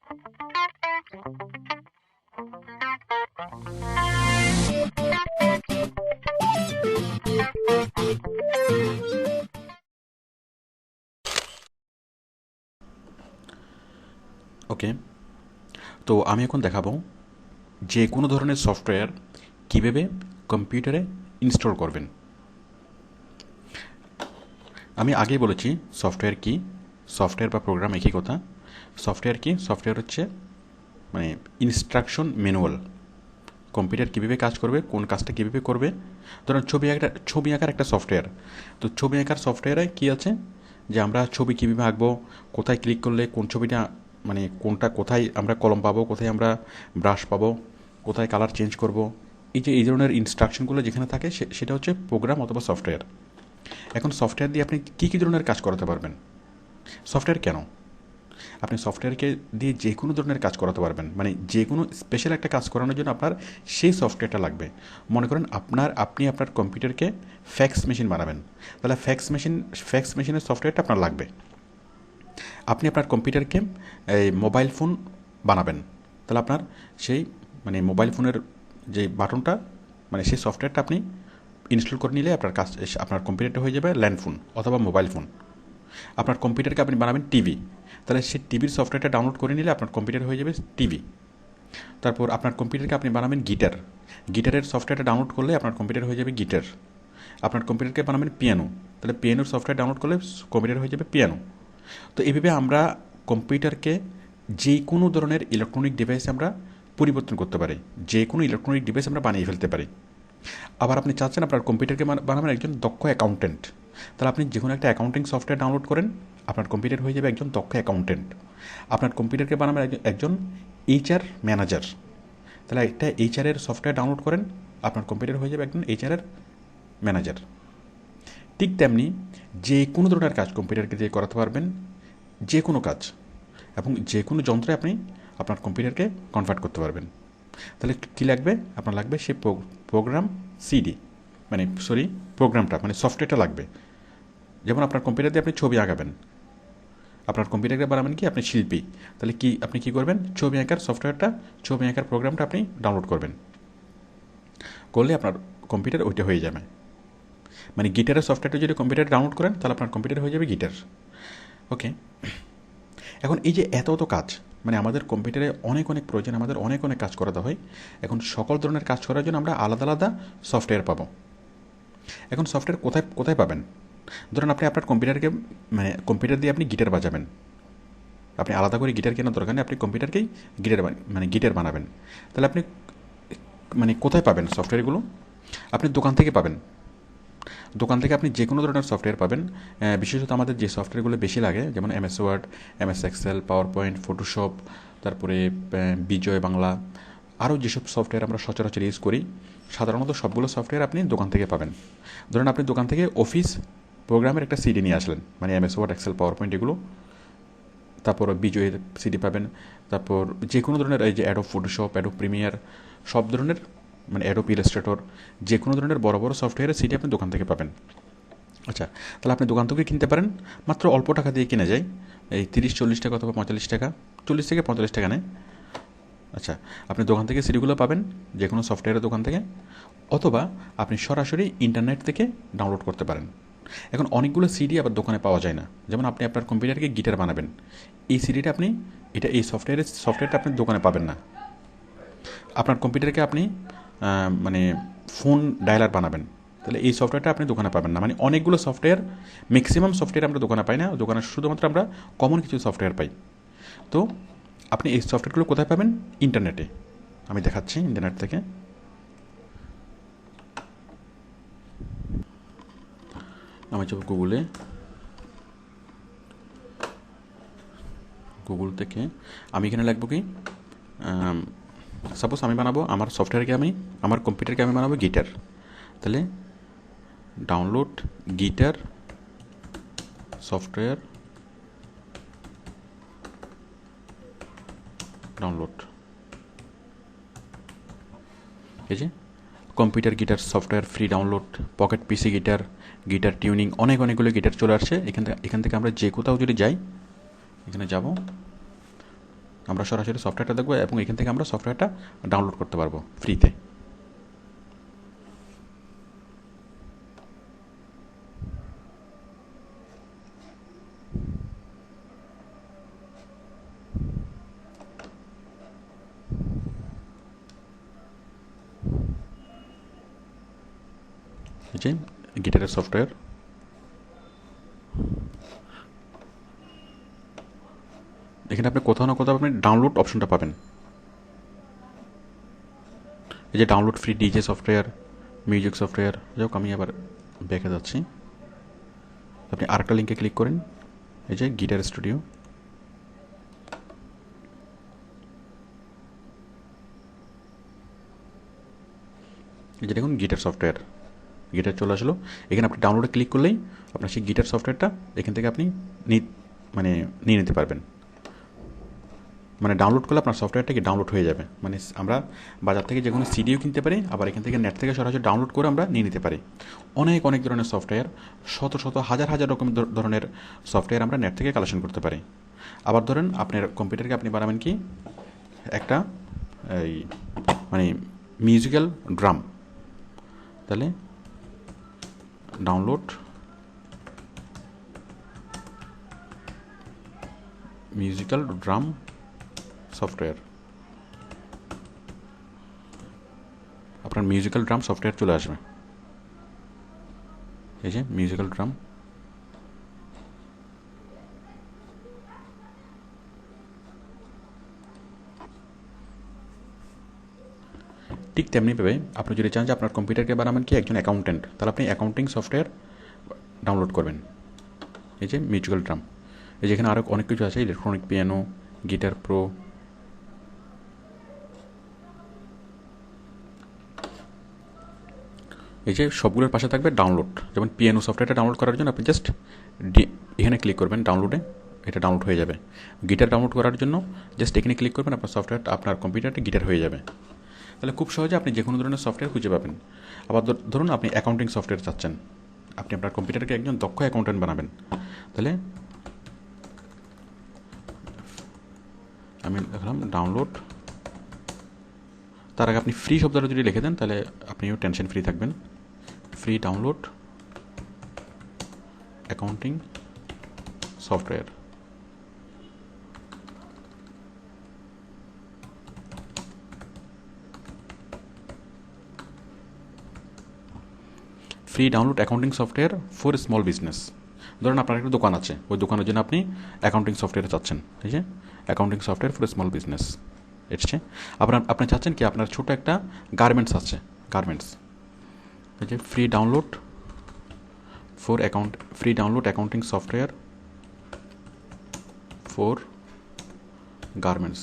ওকে, তো আমি এখন দেখাবো যে কোনো ধরনের সফটওয়্যার কীভাবে কম্পিউটারে ইনস্টল করবেন। আমি আগেই বলেছি সফটওয়্যার কি, সফটওয়্যার বা প্রোগ্রাম একই কথা। সফটওয়্যার কি? সফটওয়্যার হচ্ছে মানে ইনস্ট্রাকশন ম্যানুয়াল। কম্পিউটার কীভাবে কাজ করবে, কোন কাজটা কীভাবে করবে। ধরুন ছবি আঁকার একটা সফটওয়্যার। তো ছবি আঁকার সফটওয়্যারে কী আছে, যে আমরা ছবি কীভাবে আঁকবো, কোথায় ক্লিক করলে কোন ছবিটা মানে কোনটা, কোথায় আমরা কলম পাবো, কোথায় আমরা ব্রাশ পাবো, কোথায় কালার চেঞ্জ করব, এই ধরনের ইনস্ট্রাকশনগুলো যেখানে থাকে সেটা হচ্ছে প্রোগ্রাম অথবা সফটওয়্যার। এখন সফটওয়্যার দিয়ে আপনি কী ধরনের কাজ করাতে পারবেন? সফটওয়্যার কেন? আপনি সফটওয়্যারকে দিয়ে যে কোনো ধরনের কাজ করাতে পারবেন, মানে যে কোনো স্পেশাল একটা কাজ করানোর জন্য আপনার সেই সফটওয়্যারটা লাগবে। মনে করেন আপনি আপনার কম্পিউটারকে ফ্যাক্স মেশিন বানাবেন, তাহলে ফ্যাক্স মেশিনের সফটওয়্যারটা আপনার লাগবে। আপনি আপনার কম্পিউটারকে এই মোবাইল ফোন বানাবেন, তাহলে আপনার সেই মানে মোবাইল ফোনের যে বাটনটা, মানে সেই সফটওয়্যারটা আপনি ইনস্টল করে নিলে আপনার কম্পিউটারটা হয়ে যাবে ল্যান্ড ফোন অথবা মোবাইল ফোন। আপনার কম্পিউটারকে আপনি বানাবেন টিভি, তাহলে সেই টিভির সফটওয়্যারটা ডাউনলোড করে নিলে আপনার কম্পিউটার হয়ে যাবে টিভি। তারপর আপনার কম্পিউটারকে আপনি বানাবেন গিটারের সফটওয়্যারটা ডাউনলোড করলে আপনার কম্পিউটার হয়ে যাবে গিটার। আপনার কম্পিউটারকে বানাবেন পিয়ানো, তাহলে পিয়ানোর সফটওয়্যার ডাউনলোড করলে কম্পিউটার হয়ে যাবে পিয়ানো। তো এইভাবে আমরা কম্পিউটারকে যে কোনো ধরনের ইলেকট্রনিক ডিভাইসে আমরা পরিবর্তন করতে পারি, যে কোনো ইলেকট্রনিক ডিভাইস আমরা বানিয়ে ফেলতে পারি। আবার আপনি চাচ্ছেন আপনার কম্পিউটারকে বানাবেন একজন দক্ষ অ্যাকাউন্টেন্ট, তাহলে আপনি যে কোনো একটা অ্যাকাউন্টিং সফটওয়্যার ডাউনলোড করেন, আপনার কম্পিউটার হয়ে যাবে একজন দক্ষ অ্যাকাউন্টেন্ট। আপনার কম্পিউটারকে বানাবেন একজন এইচআর ম্যানেজার, তাহলে একটা এইচআরের সফটওয়্যার ডাউনলোড করেন, আপনার কম্পিউটার হয়ে যাবে একজন এইচআরের ম্যানেজার। ঠিক তেমনি যে কোনো ধরনের কাজ কম্পিউটারকে দিয়ে করাতে পারবেন, যে কোনো কাজ, এবং যে কোনো যন্ত্রে আপনি আপনার কম্পিউটারকে কনভার্ট করতে পারবেন। তাহলে কী লাগবে? আপনার লাগবে সেই প্রোগ্রাম সিডি, প্রোগ্রামটা মানে সফটওয়্যারটা লাগবে। যেমন আপনার কম্পিউটার দিয়ে আপনি ছবি আঁকাবেন, আপনার কম্পিউটারকে বানাবেন কি আপনি শিল্পী, তাহলে আপনি কী করবেন? ছবি আঁকার সফটওয়্যারটা, ছবি আঁকার প্রোগ্রামটা আপনি ডাউনলোড করবেন, করলে আপনার কম্পিউটার ওইটা হয়ে যাবে। মানে গিটারের সফটওয়্যারটা যদি কম্পিউটারে ডাউনলোড করেন, তাহলে আপনার কম্পিউটার হয়ে যাবে গিটার। ওকে, এখন এই যে এত কাজ, মানে আমাদের কম্পিউটারে অনেক প্রয়োজন, আমাদের অনেক কাজ করাতে হয়। এখন সকল ধরনের কাজ করার জন্য আমরা আলাদা আলাদা সফটওয়্যার পাবো। এখন সফটওয়্যার কোথায় কোথায় পাবেন? ধরুন আপনি আপনার কম্পিউটারকে মানে কম্পিউটার দিয়ে আপনি গিটার বাজাবেন, আপনি আলাদা করে গিটার কেনার দরকার নেই, আপনি কম্পিউটারকেই গিটার বানাবেন। তাহলে আপনি মানে কোথায় পাবেন সফটওয়্যারগুলো? আপনি দোকান থেকে পাবেন। দোকান থেকে আপনি যে কোনো ধরনের সফটওয়্যার পাবেন। বিশেষত আমাদের যে সফটওয়্যারগুলো বেশি লাগে, যেমন MS Word, MS Excel, PowerPoint, Photoshop, তারপরে বিজয় বাংলা, আরও যেসব সফটওয়্যার আমরা সচরাচর ইউজ করি, সাধারণত সবগুলো সফটওয়্যার আপনি দোকান থেকে পাবেন। ধরুন আপনি দোকান থেকে অফিস প্রোগ্রামের একটা সিডি নিয়ে আসলেন, মানে MS Word, Excel, PowerPoint এগুলো। তারপর বিজয়ের সিডি পাবেন। তারপর যে কোনো ধরনের এই যে অ্যাডোব ফটোশপ, অ্যাডোব প্রিমিয়ার, সব ধরনের মানে অ্যাডোব ইলাস্ট্রেটর, যে কোনো ধরনের বড় বড় সফটওয়্যারের সিডি আপনি দোকান থেকে পাবেন। আচ্ছা, তাহলে আপনি দোকান থেকে কিনতে পারেন, মাত্র অল্প টাকা দিয়ে কিনা যায়, এই 30-40 টাকা অথবা 45 টাকা, 40 থেকে 45 টাকা নেয়। আচ্ছা, আপনি দোকান থেকে সিডিগুলো পাবেন, যে কোনো সফটওয়্যারের দোকান থেকে, অথবা আপনি সরাসরি ইন্টারনেট থেকে ডাউনলোড করতে পারেন। এখন অনেকগুলো সিডি আবার দোকানে পাওয়া যায় না, যেমন আপনি আপনার কম্পিউটারকে গিটার বানাবেন, এই সিডিটা আপনি এই সফটওয়্যারটা আপনি দোকানে পাবেন না। আপনার কম্পিউটারকে আপনি মানে ফোন ডায়ালার বানাবেন, তাহলে এই সফটওয়্যারটা আপনি দোকানে পাবেন না। মানে অনেকগুলো সফটওয়্যার, ম্যাক্সিমাম সফটওয়্যার আমরা দোকানে পাই না, দোকানে শুধুমাত্র আমরা কমন কিছু সফটওয়্যার পাই। তো আপনি এই সফটওয়্যারগুলো কোথায় পাবেন? ইন্টারনেটে। আমি দেখাচ্ছি ইন্টারনেট থেকে। আমি যাব গুগল থেকে আমি এখানে লিখবো কি, সাপোজ আমি বানাবো আমার সফটওয়্যারকে, আমার কম্পিউটারকে আমি বানাবো গিটার, তাহলে ডাউনলোড গিটার সফটওয়্যার ডাউনলোড, এই যে computer guitar software free download, pocket পিসি গিটার, গিটার টিউনিং, অনেকগুলো গিটার চলে আসছে। এখান থেকে আমরা যে কোথাও যদি যাই, এখানে যাব, আমরা সরাসরি সফটওয়্যারটা দেখবো এবং এখান থেকে আমরা সফটওয়্যারটা ডাউনলোড করতে পারবো ফ্রিতে। এই যে গিটারের সফটওয়্যার, এখানে আপনি কোথাও না কোথাও আপনি ডাউনলোড অপশনটা পাবেন। এই যে download free DJ software, music software. যাই হোক, আমি আবার ব্যাকে যাচ্ছি। আপনি আরেকটা লিঙ্কে ক্লিক করেন, এই যে গিটার স্টুডিও। এই যে দেখুন গিটার সফটওয়্যার, গিটার চলে আসলো। এখানে আপনি ডাউনলোডে ক্লিক করলেই আপনার সেই গিটার সফটওয়্যারটা এখান থেকে আপনি নিয়ে নিতে পারবেন। মানে ডাউনলোড করলে আপনার সফটওয়্যারটা কি ডাউনলোড হয়ে যাবে। মানে আমরা বাজার থেকে যে কোনো সিডিও কিনতে পারি, আবার এখান থেকে নেট থেকে সরাসরি ডাউনলোড করে আমরা নিয়ে নিতে পারি। অনেক অনেক ধরনের সফটওয়্যার, শত শত হাজার হাজার রকম ধরনের সফটওয়্যার আমরা নেট থেকে কালেকশন করতে পারি। আবার ধরেন আপনার কম্পিউটারকে আপনি বানাবেন কি একটা এই মানে মিউজিক্যাল ড্রাম, তাহলে ডাউনলোড মিউজিক্যাল ড্রাম সফটওয়্যার, আপনার মিউজিক্যাল ড্রাম সফটওয়্যার চলে আসবে। এই যে মিউজিক্যাল ড্রাম, ঠিক তেমনিভাবে আপনি যদি চান যে আপনার কম্পিউটারকে বানাবেন কি একজন অ্যাকাউন্টেন্ট, তাহলে আপনি অ্যাকাউন্টিং সফটওয়্যার ডাউনলোড করবেন। এই যে মিউজিক্যাল ড্রাম, এই যেখানে আরও অনেক কিছু আছে, ইলেকট্রনিক পিয়ানো, গিটার প্রো। এই যে সবগুলোর পাশে থাকবে ডাউনলোড। যেমন পিয়ানো সফটওয়্যারটা ডাউনলোড করার জন্য আপনি জাস্ট এখানে ক্লিক করবেন, ডাউনলোডে এটা ডাউনলোড হয়ে যাবে। গিটার ডাউনলোড করার জন্য জাস্ট এখানে ক্লিক করবেন, আপনার সফটওয়্যারটা আপনার কম্পিউটারটা গিটার হয়ে যাবে। তাহলে খুব সহজে আপনি যে কোনো ধরনের সফটওয়্যার খুঁজে পাবেন। আবার ধরুন আপনি অ্যাকাউন্টিং সফটওয়্যার চাচ্ছেন, আপনি আপনার কম্পিউটারকে একজন দক্ষ অ্যাকাউন্টেন্ট বানাবেন, তাহলে আমি লিখলাম ডাউনলোড। তার আগে আপনি ফ্রি শব্দটা যদি লিখে দেন তাহলে আপনিও টেনশন ফ্রি থাকবেন। Free download accounting software. Free download accounting software for small business. ধরুন আপনার একটা দোকান আছে, ওই দোকানের জন্য আপনি অ্যাকাউন্টিং সফটওয়্যার চাচ্ছেন। ঠিক আছে, accounting software for small business এসছে। আপনি চাচ্ছেন কি আপনার ছোটো একটা গার্মেন্টস আছে, গার্মেন্টস। এই যে free download accounting software for garments.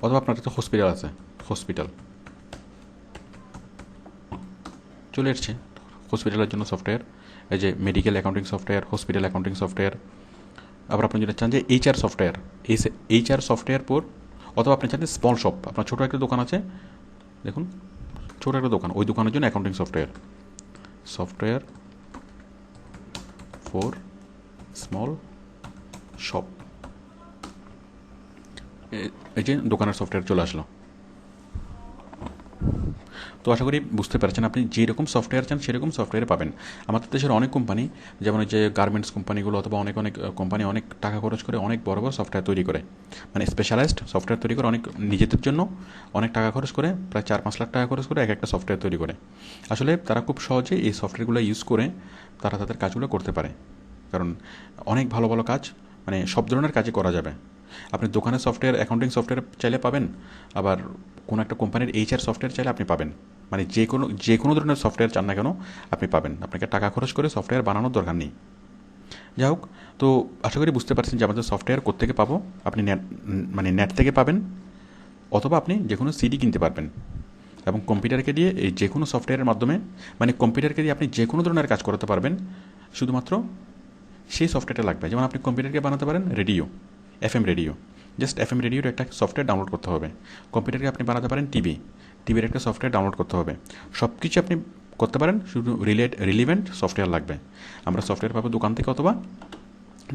অথবা আপনার একটা হসপিটাল আছে, হসপিটাল চলে এসছে হসপিটালের জন্য সফটওয়্যার। এই যে medical accounting software, hospital accounting software. আবার আপনি যদি চান যে এইচআর সফটওয়্যার, এইচআর সফটওয়্যার পর, অথবা আপনি চান যে স্মল শপ, আপনার ছোটো একটা দোকান আছে, দেখুন ছোটো একটা দোকান, ওই দোকানের জন্য accounting software for small shop. এই যে দোকানের সফটওয়্যার চলে আসলো। তো আশা করি বুঝতে পারছেন, আপনি যেরকম সফটওয়্যার চান সেরকম সফটওয়্যার পাবেন। আমাদের দেশের অনেক কোম্পানি, যেমন যে গার্মেন্টস কোম্পানিগুলো অথবা অনেক অনেক কোম্পানি অনেক টাকা খরচ করে অনেক বড় বড় সফটওয়্যার তৈরি করে, মানে স্পেশালাইজড সফটওয়্যার তৈরি করে, অনেক নিজেদের জন্য অনেক টাকা খরচ করে, প্রায় 4-5 লাখ টাকা খরচ করে এক একটা সফটওয়্যার তৈরি করে। আসলে তারা খুব সহজে এই সফটওয়্যারগুলো ইউজ করে তারা তাদের কাজগুলো করতে পারে, কারণ অনেক ভালো ভালো কাজ মানে সব ধরনের কাজই করা যাবে। আপনি দোকানের সফটওয়্যার, অ্যাকাউন্টিং সফটওয়্যার চাইলে পাবেন, আবার কোনো একটা কোম্পানির এইচআর সফটওয়্যার চাইলে আপনি পাবেন। মানে যে কোনো ধরনের সফটওয়্যার চান না কেন আপনি পাবেন, আপনাকে টাকা খরচ করে সফটওয়্যার বানানোর দরকার নেই। যাই হোক, তো আশা করি বুঝতে পারছেন যে আমাদের সফটওয়্যার কোত্থেকে পাবো। আপনি নেট থেকে পাবেন, অথবা আপনি যে কোনো সিডি কিনতে পারবেন। এবং কম্পিউটারকে দিয়ে এই যে কোনো সফটওয়্যারের মাধ্যমে, মানে কম্পিউটারকে দিয়ে আপনি যে কোনো ধরনের কাজ করতে পারবেন, শুধুমাত্র সেই সফটওয়্যারটা লাগবে। যেমন আপনি কম্পিউটারকে বানাতে পারেন radio, FM radio, just FM রেডিওর একটা সফটওয়্যার ডাউনলোড করতে হবে। কম্পিউটারকে আপনি বানাতে পারেন টিভির একটা সফটওয়্যার ডাউনলোড করতে হবে। সব কিছু আপনি করতে পারেন, শুধু রিলেভেন্ট সফটওয়্যার লাগবে। আমরা সফটওয়্যার পাবো দোকান থেকে অথবা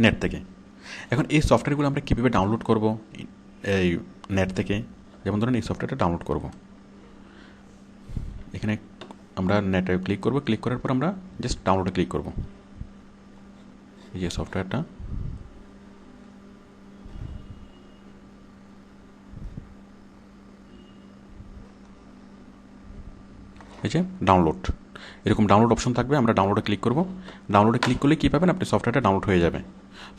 নেট থেকে। এখন এই সফটওয়্যারগুলো আমরা কীভাবে ডাউনলোড করব এই নেট থেকে? যেমন ধরুন এই সফটওয়্যারটা ডাউনলোড করব, এখানে আমরা নেটে ক্লিক করব, ক্লিক করার পর আমরা জাস্ট ডাউনলোডে ক্লিক করব। এই যে সফটওয়্যারটা, এই যে ডাউনলোড, এরকম ডাউনলোড অপশন থাকবে, আমরা ডাউনলোডে ক্লিক করব। ডাউনলোডে ক্লিক করলে কী পাবেন, আপনি সফটওয়্যারটা ডাউনলোড হয়ে যাবে।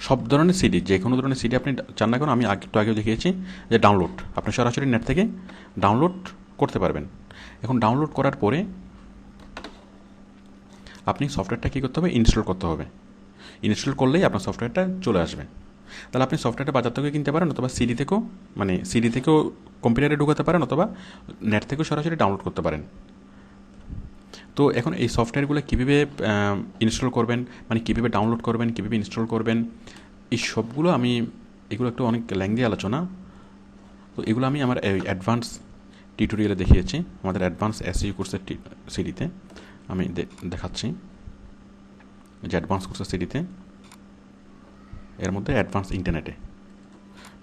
সব ধরনের সিডি, যে কোনো ধরনের সিডি আপনি চান না কেন, আমি একটু আগেও দেখিয়েছি যে ডাউনলোড আপনি সরাসরি নেট থেকে ডাউনলোড করতে পারবেন। এখন ডাউনলোড করার পরে আপনি সফটওয়্যারটা কী করতে হবে, ইনস্টল করতে হবে। ইনস্টল করলেই আপনার সফটওয়্যারটা চলে আসবে। তাহলে আপনি সফটওয়্যারটা বাজার থেকে কিনতে পারেন, অথবা সিডি থেকেও কম্পিউটারে ঢুকাতে পারেন, অথবা নেট থেকেও সরাসরি ডাউনলোড করতে পারেন। তো এখন এই সফটওয়্যারগুলো কীভাবে ইনস্টল করবেন, মানে কীভাবে ডাউনলোড করবেন, কীভাবে ইনস্টল করবেন, এই সবগুলো এগুলো একটু অনেক ল্যাংদি আলোচনা। তো এগুলো আমি আমার অ্যাডভান্স টিউটোরিয়ালে দেখিয়েছি, আমাদের অ্যাডভান্স এসইও কোর্সের সিডিতে আমি দেখাচ্ছি। যে অ্যাডভান্স কোর্সের সিডিতে, এর মধ্যে অ্যাডভান্স ইন্টারনেটে,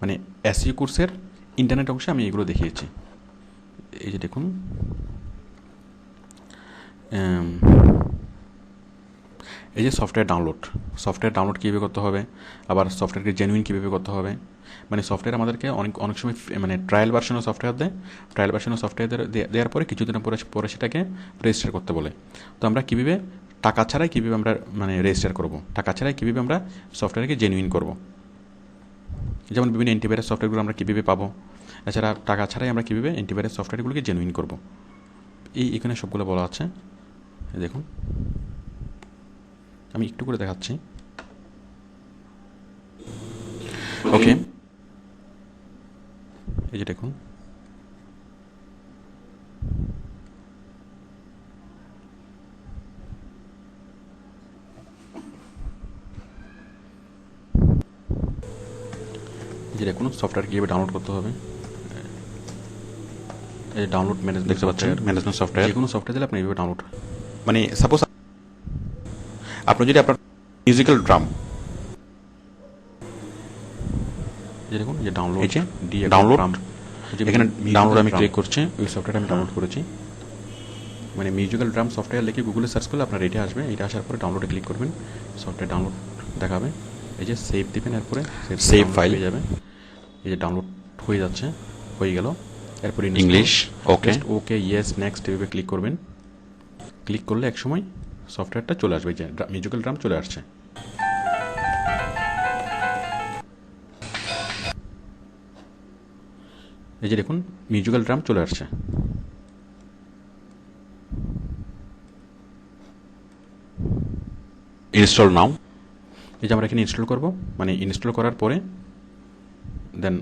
মানে এসইও কোর্সের ইন্টারনেট অংশে আমি এগুলো দেখিয়েছি। এই যে দেখুন, এই যে সফটওয়্যার ডাউনলোড কীভাবে করতে হবে, আবার সফটওয়্যারকে জেনুইন কীভাবে করতে হবে। মানে সফটওয়্যার আমাদেরকে অনেক সময় মানে ট্রায়াল ভার্সনও সফটওয়্যার দেয়, ট্রায়াল ভার্সনও সফটওয়্যার দেওয়ার পরে কিছুদিন পরে সেটাকে রেজিস্টার করতে বলে। তো আমরা কীভাবে টাকা ছাড়াই কীভাবে আমরা মানে রেজিস্টার করব, টাকা ছাড়াই কীভাবে আমরা সফটওয়্যারকে জেনুইন করব। যেমন বিভিন্ন অ্যান্টিভাইরাস সফটওয়্যারগুলো আমরা কীভাবে পাবো, এছাড়া টাকা ছাড়াই আমরা কীভাবে অ্যান্টিভাইরাস সফটওয়্যারগুলোকে জেনুইন করব, এখানে সবগুলো বলা আছে। দেখুন, আমি একটু করে দেখাচ্ছি। ওকে, এই যে দেখুন, সফটওয়্যার কীভাবে ডাউনলোড করতে হবে। এই ডাউনলোড দেখতে পাচ্ছেন, ম্যানেজমেন্ট সফটওয়্যার। যে কোনো সফটওয়্যার দিলে আপনি এইভাবে ডাউনলোড, মানে সাপোজ আপনি যদি আপনার মিউজিক্যাল ড্রাম, দেখুন যে ডাউনলোড, এই যে ডাউনলোড, এখানে ডাউনলোড আমি ক্লিক করছি, ওই সফটওয়্যারটা আমি ডাউনলোড করেছি। মানে মিউজিক্যাল ড্রাম সফটওয়্যার লিখে গুগলে সার্চ করলে আপনার এটা আসবে। এটা আসার পরে ডাউনলোডে ক্লিক করবেন, সফটওয়্যার ডাউনলোড দেখাবে। এই যে সেভ দিবেন, এরপরে সেভ ফাইল হয়ে যাবে। এই যে ডাউনলোড হয়ে যাচ্ছে, হয়ে গেল। এরপরে ইংলিশ, ওকে ইয়েস নেক্সট এভাবে ক্লিক করবেন। ক্লিক করলে এক সময় সফটওয়্যারটা চলে আসবে, যে মিউজিক্যাল ড্রাম চলে আসছে। এই যে দেখুন, মিউজিক্যাল ড্রাম চলে আসছে। ইনস্টল নাও, এই যে আমরা এখানে ইনস্টল করব। মানে ইনস্টল করার পরে দেন,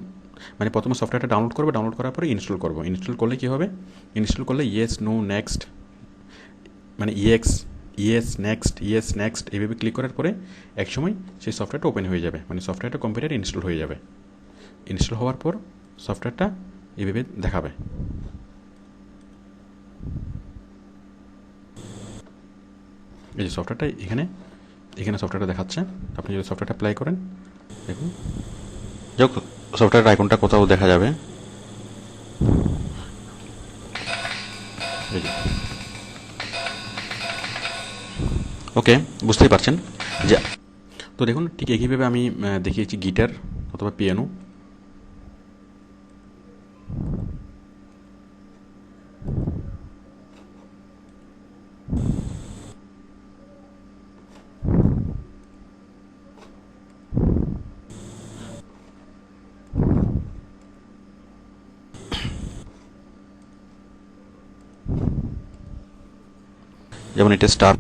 মানে প্রথমে সফটওয়্যারটা ডাউনলোড করবে, ডাউনলোড করার পরে ইনস্টল করব। ইনস্টল করলে কী হবে, ইনস্টল করলে ইয়েস নো নেক্সট, মানে ইয়েস নেক্সট এইভাবে ক্লিক করার পরে এক সময় সেই সফটওয়্যারটা ওপেন হয়ে যাবে, মানে সফটওয়্যারটা কম্পিউটারে ইনস্টল হয়ে যাবে। ইনস্টল হওয়ার পর সফটওয়্যারটা এইভাবে দেখাবে। এই যে সফটওয়্যারটা এখানে সফটওয়্যারটা দেখাচ্ছে। আপনি যদি সফটওয়্যারটা অ্যাপ্লাই করেন, দেখুন যাক সফটওয়্যার আইকনটা কোথাও দেখা যাবে। ওকে, বুঝতেই পারছেন যে, তো দেখুন ঠিক একইভাবে আমি দেখিয়েছি গিটার অথবা পিয়ানো। যেমন এটা স্টার,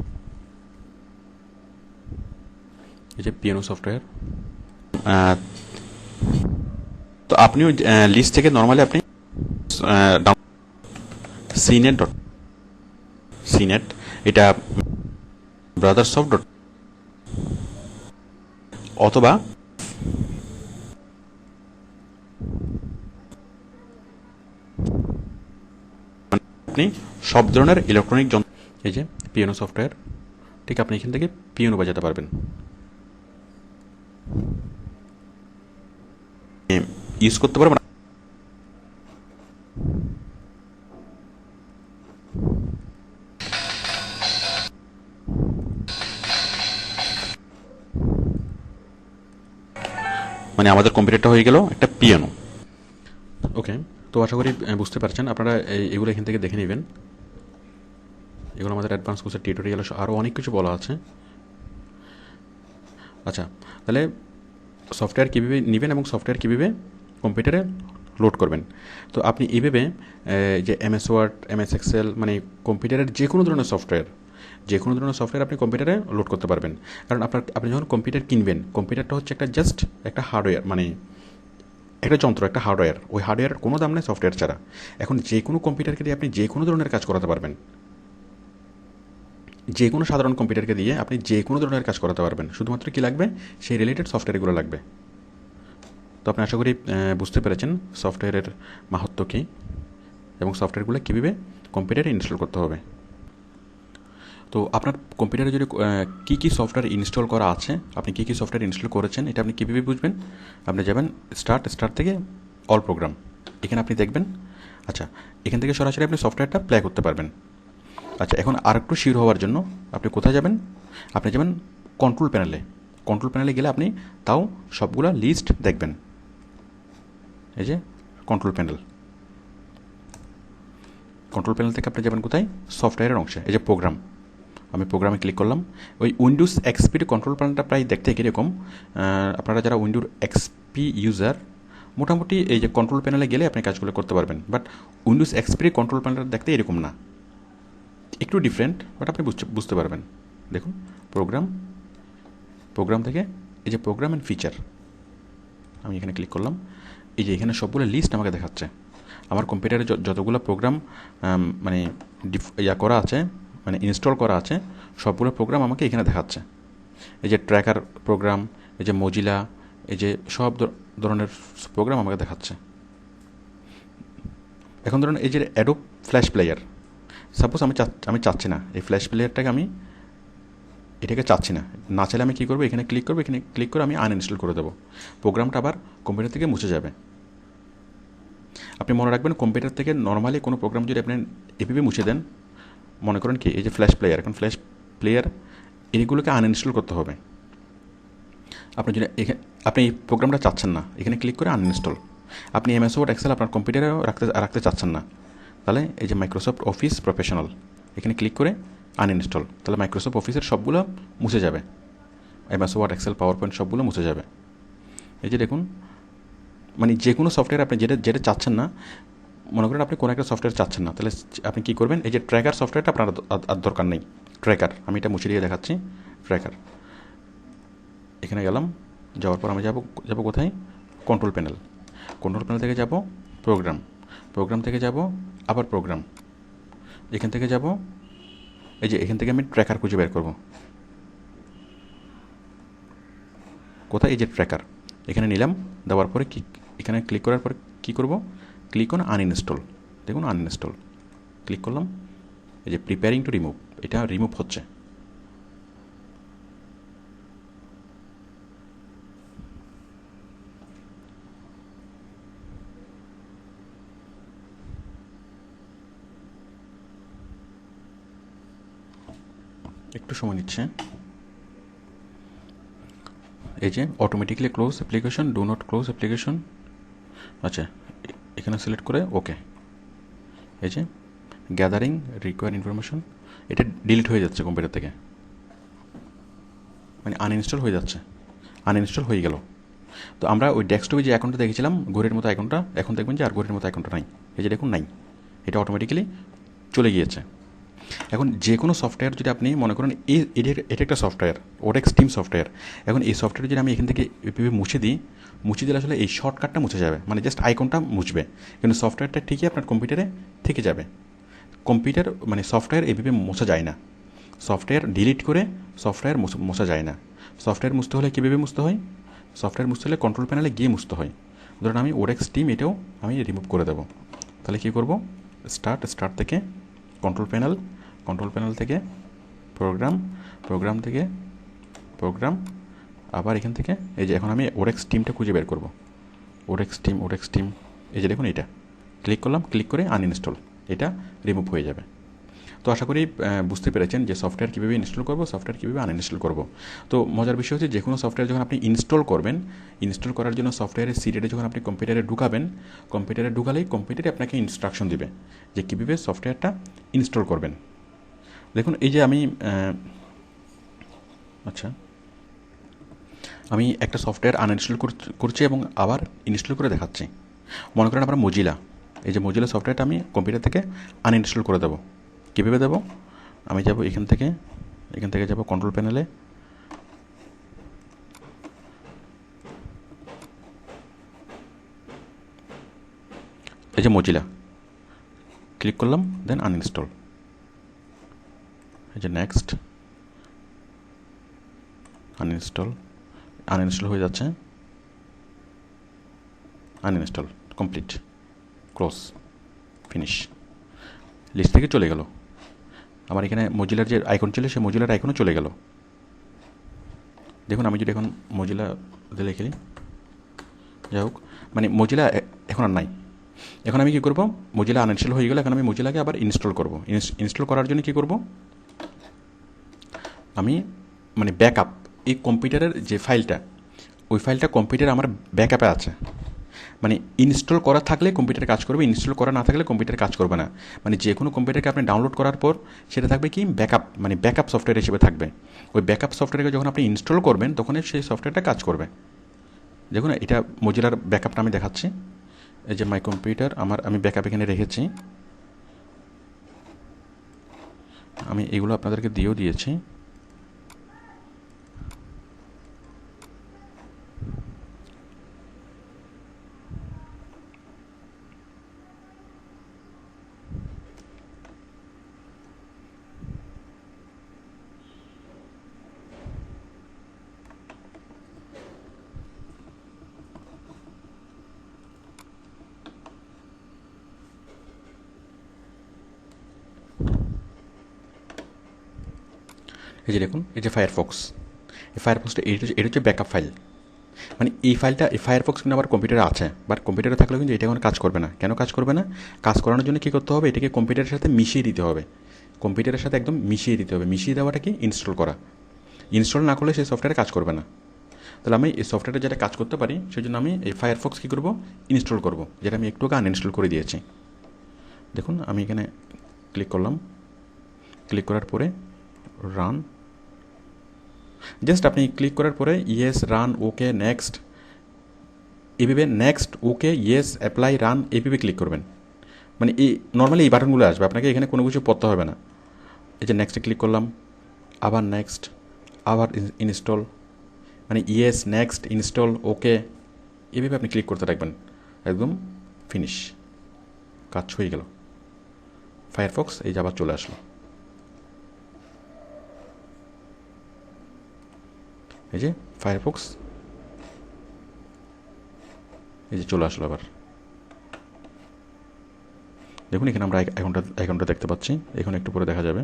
এই যে পিয়ানো সফটওয়্যার। তো আপনিও লিস্ট থেকে নর্মালি আপনি সিনেট এটা ব্রাদারসফট অথবা আপনি সব ধরনের ইলেকট্রনিক যন্ত্র, এই যে পিয়ানো সফটওয়্যার, ঠিক আপনি এখান থেকে পিয়ানো বাজাতে পারবেন। ইউজ করতে পারবেন। মানে আমাদের কম্পিউটারটা হয়ে গেল একটা পিয়ানো। ওকে, তো আশা করি বুঝতে পারছেন আপনারা। এগুলো এখান থেকে দেখে নেবেন। এগুলো আমাদের অ্যাডভান্স কোর্সের টিউটোরিয়ালে আরও অনেক কিছু বলা আছে। আচ্ছা, তাহলে সফটওয়্যার কীভাবে নেবেন এবং সফটওয়্যার কীভাবে কম্পিউটারে লোড করবেন। তো আপনি এইভাবে যে এমএস ওয়ার্ড, এমএস এক্সেল, মানে কম্পিউটারের যে কোনো ধরনের সফটওয়্যার আপনি কম্পিউটারে লোড করতে পারবেন। কারণ আপনি যখন কম্পিউটার কিনবেন, কম্পিউটারটা হচ্ছে একটা জাস্ট একটা হার্ডওয়্যার, মানে একটা যন্ত্র, একটা হার্ডওয়্যার। ওই হার্ডওয়্যারের কোনো দাম নেই সফটওয়্যার ছাড়া। এখন যে কোনো কম্পিউটারকে দিয়ে আপনি যে কোনো ধরনের কাজ করাতে পারবেন। যে কোনো সাধারণ কম্পিউটারকে দিয়ে আপনি যে কোনো ধরনের কাজ করাতে পারবেন। শুধুমাত্র কী লাগবে, সেই রিলেটেড সফটওয়্যারগুলো লাগবে। তো আপনি আশা করি বুঝতে পেরেছেন সফটওয়্যারের মাহাত্ম্য কী এবং সফটওয়্যারগুলো কীভাবে কম্পিউটারে ইনস্টল করতে হবে। তো আপনার কম্পিউটারে যদি কী কী সফটওয়্যার ইনস্টল করা আছে, আপনি কী কী সফটওয়্যার ইনস্টল করেছেন, এটা আপনি কীভাবে বুঝবেন? আপনি যাবেন স্টার্ট থেকে অল প্রোগ্রাম, এখানে আপনি দেখবেন। আচ্ছা, এখান থেকে সরাসরি আপনি সফটওয়্যারটা প্লে করতে পারবেন। আচ্ছা, এখন আরেকটু শিওর হওয়ার জন্য আপনি কোথায় যাবেন? আপনি যাবেন কন্ট্রোল প্যানেলে গেলে আপনি তাও সবগুলো লিস্ট দেখবেন। এই যে কন্ট্রোল প্যানেল থেকে আপনি যাবেন কোথায়? সফটওয়্যারের অংশে, এই যে প্রোগ্রাম। আমি প্রোগ্রামে ক্লিক করলাম। ওই উইন্ডোজ এক্সপির কন্ট্রোল প্যানেলটা প্রায় দেখতে কীরকম। আপনারা যারা উইন্ডোজ এক্সপি ইউজার, মোটামুটি এই যে কন্ট্রোল প্যানেলে গেলে আপনি কাজগুলো করতে পারবেন। বাট উইন্ডোজ এক্সপির কন্ট্রোল প্যানেলটা দেখতে এরকম না, একটু ডিফারেন্ট, বাট আপনি বুঝতে পারবেন। দেখুন প্রোগ্রাম থেকে এই যে প্রোগ্রাম অ্যান্ড ফিচার, আমি এখানে ক্লিক করলাম। এই যে এখানে সবগুলো লিস্ট আমাকে দেখাচ্ছে। আমার কম্পিউটারে যতগুলো প্রোগ্রাম মানে করা আছে, মানে ইনস্টল করা আছে, সবগুলো প্রোগ্রাম আমাকে এখানে দেখাচ্ছে। এই যে ট্র্যাকার প্রোগ্রাম, এই যে মজিলা, এই যে সব ধরনের প্রোগ্রাম আমাকে দেখাচ্ছে। এখন ধরুন এই যে অ্যাডোব ফ্ল্যাশ প্লেয়ার, সাপোজ আমি চাচ্ছি না এই ফ্ল্যাশ প্লেয়ারটাকে, আমি এটাকে চাচ্ছি না। না চাইলে আমি কী করবো? এখানে ক্লিক করবো, এখানে ক্লিক করে আমি আনইনস্টল করে দেবো। প্রোগ্রামটা আবার কম্পিউটার থেকে মুছে যাবে। আপনি মনে রাখবেন, কম্পিউটার থেকে নর্মালি কোনো প্রোগ্রাম যদি আপনি এভাবে মুছে দেন, মনে করেন কি এই যে ফ্ল্যাশ প্লেয়ার, এখন ফ্ল্যাশ প্লেয়ার এইগুলোকে আনইনস্টল করতে হবে। আপনি যদি আপনি এই প্রোগ্রামটা চাচ্ছেন না, এখানে ক্লিক করে আনইনস্টল। আপনি এমএস ওয়ার্ড, এক্সেল আপনার কম্পিউটারেও রাখতে চাচ্ছেন না, তাহলে এই যে মাইক্রোসফট অফিস প্রফেশনাল, এখানে ক্লিক করে আনইনস্টল। তাহলে মাইক্রোসফট অফিসের সবগুলো মুছে যাবে, MS Word, Excel, PowerPoint সবগুলো মুছে যাবে। এই যে দেখুন, মানে যে কোনো সফটওয়্যার আপনি যেটা চাচ্ছেন না, মনে করেন আপনি কোনো একটা সফটওয়্যার চাচ্ছেন না, তাহলে আপনি কী করবেন? এই যে ট্র্যাকার সফটওয়্যারটা আপনার আর দরকার নেই। ট্র্যাকার, আমি এটা মুছে দিয়ে দেখাচ্ছি। ট্র্যাকার, এখানে গেলাম, যাওয়ার পর আমি যাব কোথায়? কন্ট্রোল প্যানেল থেকে যাব প্রোগ্রাম থেকে যাব আবার প্রোগ্রাম, এখান থেকে যাব, এই যে এখান থেকে আমি ট্র্যাকার খুঁজে বের করব। কোথায়? এই যে ট্র্যাকার, এখানে নিলাম। দেওয়ার পরে এখানে ক্লিক করার পরে কী করব? Click on uninstall. দেখুন আনইনস্টল ক্লিক করলাম। এই যে প্রিপেয়ারিং টু রিমুভ, এটা রিমুভ হচ্ছে। একটু সময় নিচ্ছে। এই যে automatically close application, do not close application. আচ্ছা, এখানে সিলেক্ট করে ওকে। এই যে গ্যাদারিং রিকোয়ার ইনফরমেশন, এটা ডিলিট হয়ে যাচ্ছে কম্পিউটার থেকে, মানে আনইনস্টল হয়ে গেল। তো আমরা ওই ডেস্কটপে যে অ্যাকাউন্টটা দেখেছিলাম ঘড়ির মতো অ্যাকাউন্টটা, এখন দেখবেন যে আর ঘড়ির মতো অ্যাকাউন্টটা নাই। এই যে দেখুন নাই, এটা অটোমেটিক্যালি চলে গিয়েছে। এখন যে কোনো সফটওয়্যার যদি আপনি মনে করেন এটা একটা সফটওয়্যার, ওডেক্স টিম সফটওয়্যার। এখন এই সফটওয়্যার যদি আমি এখান থেকে মুছে দিলে আসলে এই শর্টকাটটা মুছে যাবে, মানে জাস্ট আইকনটা মুছবে, কিন্তু সফটওয়্যারটা ঠিকই আপনার কম্পিউটারে থেকে যাবে। কম্পিউটার মানে সফটওয়্যার এভাবে মোছা যায় না। সফটওয়্যার ডিলিট করে সফটওয়্যার মোছা যায় না। সফটওয়্যার মুছতে হলে কীভাবে মুছতে হয়? সফটওয়্যার মুছতে হলে কন্ট্রোল প্যানেলে গিয়ে মুছতে হয়। ধরুন আমি ওডেক্স টিম, এটাও আমি রিমুভ করে দেবো। তাহলে কী করব? স্টার্ট থেকে কন্ট্রোল প্যানেল থেকে প্রোগ্রাম থেকে প্রোগ্রাম, আবার এখান থেকে এই যে এখন আমি ওডেক্স টিমটা খুঁজে বের করব। ওরেক্স টিম, এই যে দেখুন এটা ক্লিক করলাম, ক্লিক করে আনইনস্টল, এটা রিমুভ হয়ে যাবে। তো আশা করি বুঝতে পেরেছেন যে সফটওয়্যার কীভাবে ইনস্টল করবো, সফটওয়্যার কীভাবে আনইনস্টল করবো। তো মজার বিষয় হচ্ছে যে কোনো সফটওয়্যার যখন আপনি ইনস্টল করবেন, ইনস্টল করার জন্য সফটওয়্যারের সিডিটা যখন আপনি কম্পিউটারে ঢুকাবেন, কম্পিউটারে ঢুকালেই কম্পিউটারে আপনাকে ইনস্ট্রাকশন দিবে যে কীভাবে সফটওয়্যারটা ইনস্টল করবেন। দেখুন এই যে আমি একটা সফটওয়্যার আনইনস্টল করছি এবং আবার ইনস্টল করে দেখাচ্ছি। মনে করেন আমরা মজিলা, এই যে মজিলা সফটওয়্যারটা আমি কম্পিউটার থেকে আনইনস্টল করে দেবো। কীভাবে দেবো? আমি যাব এখান থেকে যাব কন্ট্রোল প্যানেলে, এই যে মজিলা ক্লিক করলাম, দেন আনইনস্টল, এই যে নেক্সট, আনইনস্টল হয়ে যাচ্ছে, uninstall complete, close, finish, list থেকে চলে গেল। আমার এখানে মজিলার যে আইকন ছিল সেই মজিলার আইকনও চলে গেল। দেখুন আমি যদি এখন মজিলা লিখে দিই, যাই হোক, মানে মজিলা এখন আর নাই। এখন আমি কী করব, মজিলা আনইনস্টল হয়ে গেলে এখন আমি মজিলাকে আবার ইনস্টল করব। ইনস্টল করার জন্য কী করব, আমি মানে ব্যাকআপ, এই কম্পিউটারের যে ফাইলটা, ওই ফাইলটা কম্পিউটার আমার ব্যাকআপে আছে। মানে ইনস্টল করা থাকলে কম্পিউটার কাজ করবে, ইনস্টল করা না থাকলে কম্পিউটার কাজ করবে না। মানে যে কোনো কম্পিউটারকে আপনি ডাউনলোড করার পর সেটা থাকবে কি ব্যাকআপ, মানে ব্যাকআপ সফটওয়্যার হিসেবে থাকবে। ওই ব্যাকআপ সফটওয়্যারকে যখন আপনি ইনস্টল করবেন তখনই সেই সফটওয়্যারটা কাজ করবে। দেখুন এটা মজিলার ব্যাকআপটা আমি দেখাচ্ছি, এই যে মাই কম্পিউটার আমি ব্যাকআপ এখানে রেখেছি। আমি এগুলো আপনাদেরকে দিয়েও দিয়েছি। এই যে দেখুন, এই যে ফায়ারফক্স, এই ফায়ারফক্সটা এটা হচ্ছে ব্যাকআপ ফাইল। মানে এই ফায়ারফক্স কিন্তু আমার কম্পিউটারে আছে, বাট কম্পিউটারে থাকলেও কিন্তু এটা এখন কাজ করবে না। কেন কাজ করবে না? কাজ করানোর জন্য কী করতে হবে, এটাকে কম্পিউটারের সাথে মিশিয়ে দিতে হবে। কম্পিউটারের সাথে একদম মিশিয়ে দিতে হবে। মিশিয়ে দেওয়াটা কি ইনস্টল করা। ইনস্টল না করলে সেই সফটওয়্যারে কাজ করবে না। তাহলে আমি এই সফটওয়্যারে যেটা কাজ করতে পারি সেই জন্য আমি এই ফায়ারফক্স কী করবো, ইনস্টল করব, যেটা আমি একটু আগে আনইনস্টল করে দিয়েছি। দেখুন আমি এখানে ক্লিক করলাম, ক্লিক করার পরে রান, জাস্ট আপনি ক্লিক করার পরে ইয়েস, রান, ওকে, নেক্সট, এভাবে নেক্সট, ওকে, ইয়েস, অ্যাপ্লাই, রান এইভাবে ক্লিক করবেন। মানে এই নর্মালি এই বাটনগুলো আসবে, আপনাকে এখানে কোনো কিছু পড়তে হবে না। এই যে নেক্সটে ক্লিক করলাম, আবার নেক্সট, আবার ইনস্টল, মানে ইয়েস, নেক্সট, ইনস্টল, ওকে, এভাবে আপনি ক্লিক করতে থাকবেন, একদম ফিনিশ, কাজ হয়ে গেল। ফায়ারফক্স এই যে আবার চলে আসলো, এই যে ফায়ারফক্স এই যে চলে আসলো আবার। দেখুন এখানে আমরা আইকনটা দেখতে পাচ্ছি, এখানে একটু পরে দেখা যাবে,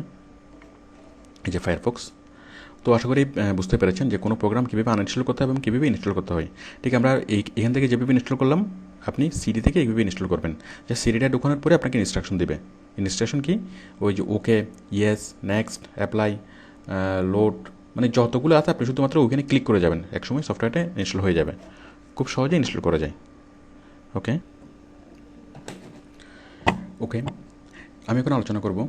এই যে ফায়ারফক্স। তো আশা করি বুঝতে পেরেছেন যে কোনো প্রোগ্রাম কীভাবে আনইনস্টল করতে হবে এবং কীভাবে ইনস্টল করতে হয়। ঠিক আমরা এখান থেকে যেভাবে ইনস্টল করলাম, আপনি সিডি থেকে এইভাবে ইনস্টল করবেন। যে সিডিটা ঢোকানোর পরে আপনাকে ইনস্ট্রাকশন দেবে। ইনস্ট্রাকশন কি, ওই যে ওকে, ইয়েস, নেক্সট, অ্যাপ্লাই, লোড, মানে যতগুলো আছে আপনি শুধুমাত্র ওখানে ক্লিক করে যাবেন, একসময় সফটওয়্যারটা ইনস্টল হয়ে যাবে। খুব সহজে ইনস্টল করা যায়। ওকে ওকে আমি এখন আলোচনা করব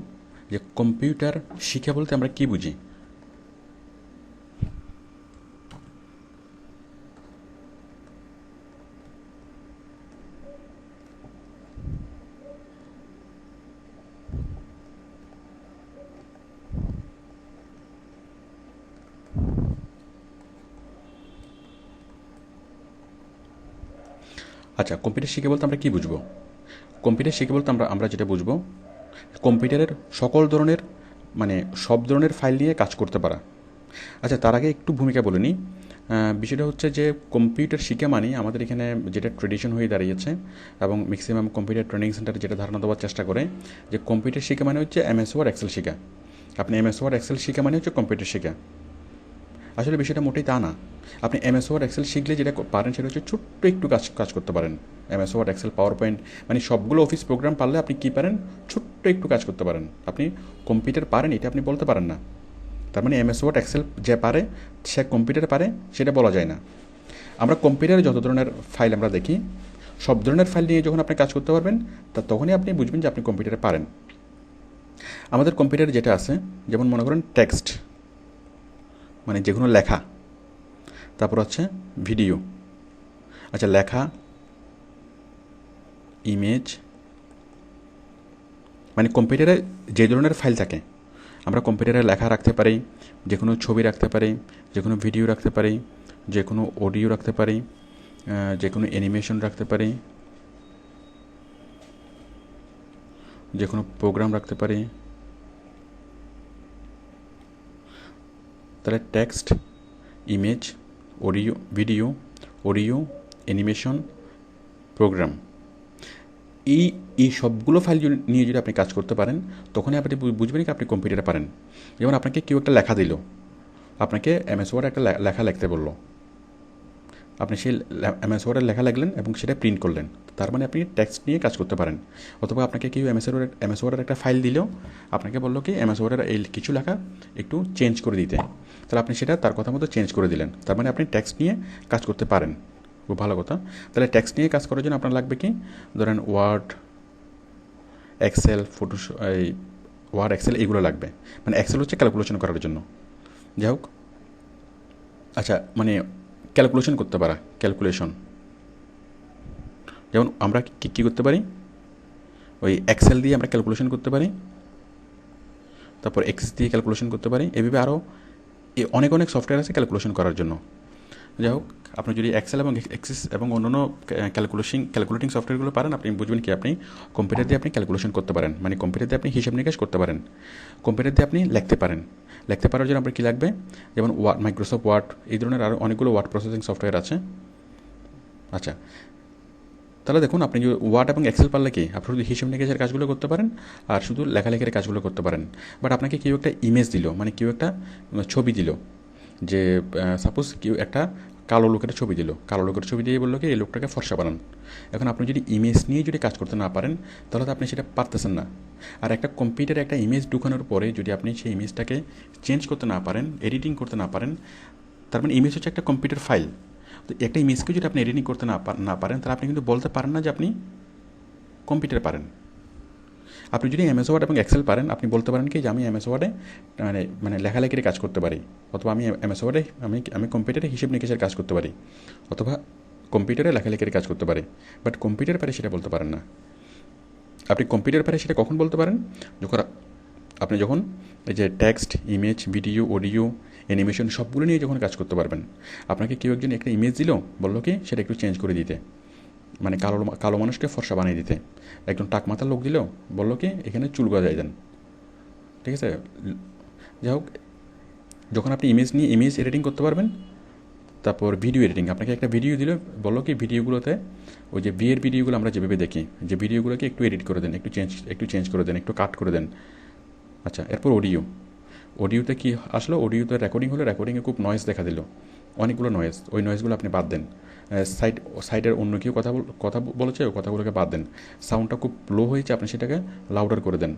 যে কম্পিউটার শিক্ষা বলতে আমরা কী বুঝি। আচ্ছা, কম্পিউটার শিখে বলতে আমরা কী বুঝবো? কম্পিউটার শিখে বলতে আমরা যেটা বুঝবো, কম্পিউটারের সকল ধরনের, মানে সব ধরনের ফাইল নিয়ে কাজ করতে পারা। আচ্ছা, তার আগে একটু ভূমিকা বলে নিই। বিষয়টা হচ্ছে যে কম্পিউটার শিখা মানে আমাদের এখানে যেটা ট্রেডিশন হয়ে দাঁড়িয়েছে এবং ম্যাক্সিমাম কম্পিউটার ট্রেনিং সেন্টার যেটা ধারণা দেওয়ার চেষ্টা করে, যে কম্পিউটার শিখা মানে হচ্ছে এমএস ওয়ার্ড, এক্সেল শিখা। আপনি এমএস ওয়ার্ড, এক্সেল শিখা মানে হচ্ছে কম্পিউটার শিখা। আসলে বিষয়টা মোটেই তা না। আপনি এমএস ওয়ার্ড এক্সেল শিখলে যেটা পারেন সেটা হচ্ছে ছোট্ট একটু কাজ করতে পারেন। MS Word Excel PowerPoint মানে সবগুলো অফিস প্রোগ্রাম পারলে আপনি কী পারেন, ছোট্ট একটু কাজ করতে পারেন। আপনি কম্পিউটার পারেন এটা আপনি বলতে পারেন না। তার মানে এমএস ওয়ার্ড এক্সেল যে পারে সে কম্পিউটার পারে সেটা বলা যায় না। আমরা কম্পিউটারে যত ধরনের ফাইল আমরা দেখি, সব ধরনের ফাইল নিয়ে যখন আপনি কাজ করতে পারবেন তখনই আপনি বুঝবেন যে আপনি কম্পিউটারে পারেন। আমাদের কম্পিউটারে যেটা আছে, যেমন মনে করেন টেক্সট মানে যে কোনো লেখা, তারপর হচ্ছে ভিডিও, আচ্ছা লেখা, ইমেজ, মানে কম্পিউটারে যে ধরনের ফাইল থাকে আমরা কম্পিউটারে লেখা রাখতে পারি, যে কোনো ছবি রাখতে পারি, যে কোনো ভিডিও রাখতে পারি, যে কোনো অডিও রাখতে পারি, যে কোনো অ্যানিমেশন রাখতে পারি, যে কোনো প্রোগ্রাম রাখতে পারি। তাহলে text, image, video, audio, animation, program, এই সবগুলো ফাইল নিয়ে যদি আপনি কাজ করতে পারেন তখনই আপনি বুঝবেন কি আপনি কম্পিউটারে পারেন। যেমন আপনাকে কেউ একটা লেখা দিল, আপনাকে এমএস ওয়ার্ডে একটা লেখা লিখতে বললো, আপনি সেই এমএস ওয়ার্ডের লেখা লিখলেন এবং সেটা প্রিন্ট করলেন, তার মানে আপনি টেক্সট নিয়ে কাজ করতে পারেন। অথবা আপনাকে কেউ এমএস ওয়ার্ডের একটা ফাইল দিল, আপনাকে বললো কি এমএস ওয়ার্ডের এই কিছু লেখা একটু চেঞ্জ করে দিতে, তাহলে আপনি সেটা তার কথা মতো চেঞ্জ করে দিলেন, তার মানে আপনি টেক্সট নিয়ে কাজ করতে পারেন। খুব ভালো কথা। তাহলে টেক্সট নিয়ে কাজ করার জন্য আপনার লাগবে কি, ধরেন ওয়ার্ড, এক্সেল, এই ওয়ার্ড, এক্সেল এগুলো লাগবে। মানে এক্সেল হচ্ছে ক্যালকুলেশন করার জন্য। যাই হোক, আচ্ছা মানে ক্যালকুলেশন করতে পারা, ক্যালকুলেশন, যেমন আমরা কী করতে পারি, ওই এক্সেল দিয়ে আমরা ক্যালকুলেশন করতে পারি, তারপর এক্সেস দিয়ে ক্যালকুলেশন করতে পারি। এভাবে আরও অনেক অনেক সফটওয়্যার আছে ক্যালকুলেশন করার জন্য। যাই হোক, আপনি যদি এক্সেল এবং এক্সেস এবং অন্যান্য ক্যালকুলেটিং সফটওয়্যারগুলো পারেন, আপনি বুঝবেন কি আপনি কম্পিউটার দিয়ে আপনি ক্যালকুলেশন করতে পারেন, মানে কম্পিউটার দিয়ে আপনি হিসাব নিকাশ করতে পারেন, কম্পিউটার দিয়ে আপনি লিখতে পারেন। লিখতে পারার জন্য আপনার কী লাগবে, যেমন মাইক্রোসফট ওয়ার্ড, এই ধরনের আরও অনেকগুলো ওয়ার্ড প্রসেসিং সফটওয়্যার আছে। আচ্ছা, তাহলে দেখুন আপনি যদি ওয়ার্ড এবং এক্সেল পারলে কি আপনি শুধু হিসাব নিকাশের কাজগুলো করতে পারেন আর শুধু লেখালেখির কাজগুলো করতে পারেন। বাট আপনাকে কেউ একটা ইমেজ দিল, মানে কেউ একটা ছবি দিল, যে সাপোজ কেউ একটা কালো লোকের ছবি দিল, কালো লোকের ছবি দিয়ে বললো কি এই লোকটাকে ফর্সা বানান। এখন আপনি যদি ইমেজ নিয়ে যদি কাজ করতে না পারেন তাহলে তো আপনি সেটা পারতেছেন না। আর একটা কম্পিউটারে একটা ইমেজ ঢুকানোর পরে যদি আপনি সেই ইমেজটাকে চেঞ্জ করতে না পারেন, এডিটিং করতে না পারেন, তার মানে ইমেজ হচ্ছে একটা কম্পিউটার ফাইল। তো একটা ইমেজকে যদি আপনি এডিটিং করতে না পারেন তাহলে আপনি কিন্তু বলতে পারেন না যে আপনি কম্পিউটার পারেন। আপনি যদি এমএস ওয়ার্ড এবং এক্সেল পারেন, আপনি বলতে পারেন কি যে আমি এমএস ওয়ার্ডে মানে লেখালেখির কাজ করতে পারি, অথবা আমি এমএস ওয়ার্ডে আমি কম্পিউটারে হিসেব নিকেশের কাজ করতে পারি, অথবা কম্পিউটারে লেখালেখির কাজ করতে পারি। বাট কম্পিউটার পারে সেটা বলতে পারেন না। আপনি কম্পিউটার পারে সেটা কখন বলতে পারেন, যখন এই যে text, image, video, audio, animation সবগুলো নিয়ে যখন কাজ করতে পারবেন। আপনাকে কেউ একজন একটা ইমেজ দিল, বললো কি সেটা একটু চেঞ্জ করে দিতে, মানে কালো মানুষকে ফর্সা বানিয়ে দিতে। একজন টাকমাথার লোক দিল, বললো কি এখানে চুল গজায় দেন, ঠিক আছে। যাই হোক, যখন আপনি ইমেজ এডিটিং করতে পারবেন, তারপর ভিডিও এডিটিং, আপনাকে একটা ভিডিও দিল, বললো কি ভিডিওগুলোতে ওই যে বিয়ের ভিডিওগুলো আমরা যেভাবে দেখি, যে ভিডিওগুলোকে একটু এডিট করে দেন, একটু চেঞ্জ করে দেন, একটু কাট করে দেন। আচ্ছা, এরপর অডিওতে কি আসলো, অডিওতে রেকর্ডিং হলো, রেকর্ডিংয়ে খুব নয়েজ দেখা দিল, অনেকগুলো নয়েজ, ওই নয়েজগুলো আপনি বাদ দেন। সাইডের অন্য কেউ কথা বলেছে, ওই কথাগুলোকে বাদ দেন। সাউন্ডটা খুব লো হয়েছে, আপনি সেটাকে লাউডার করে দেন।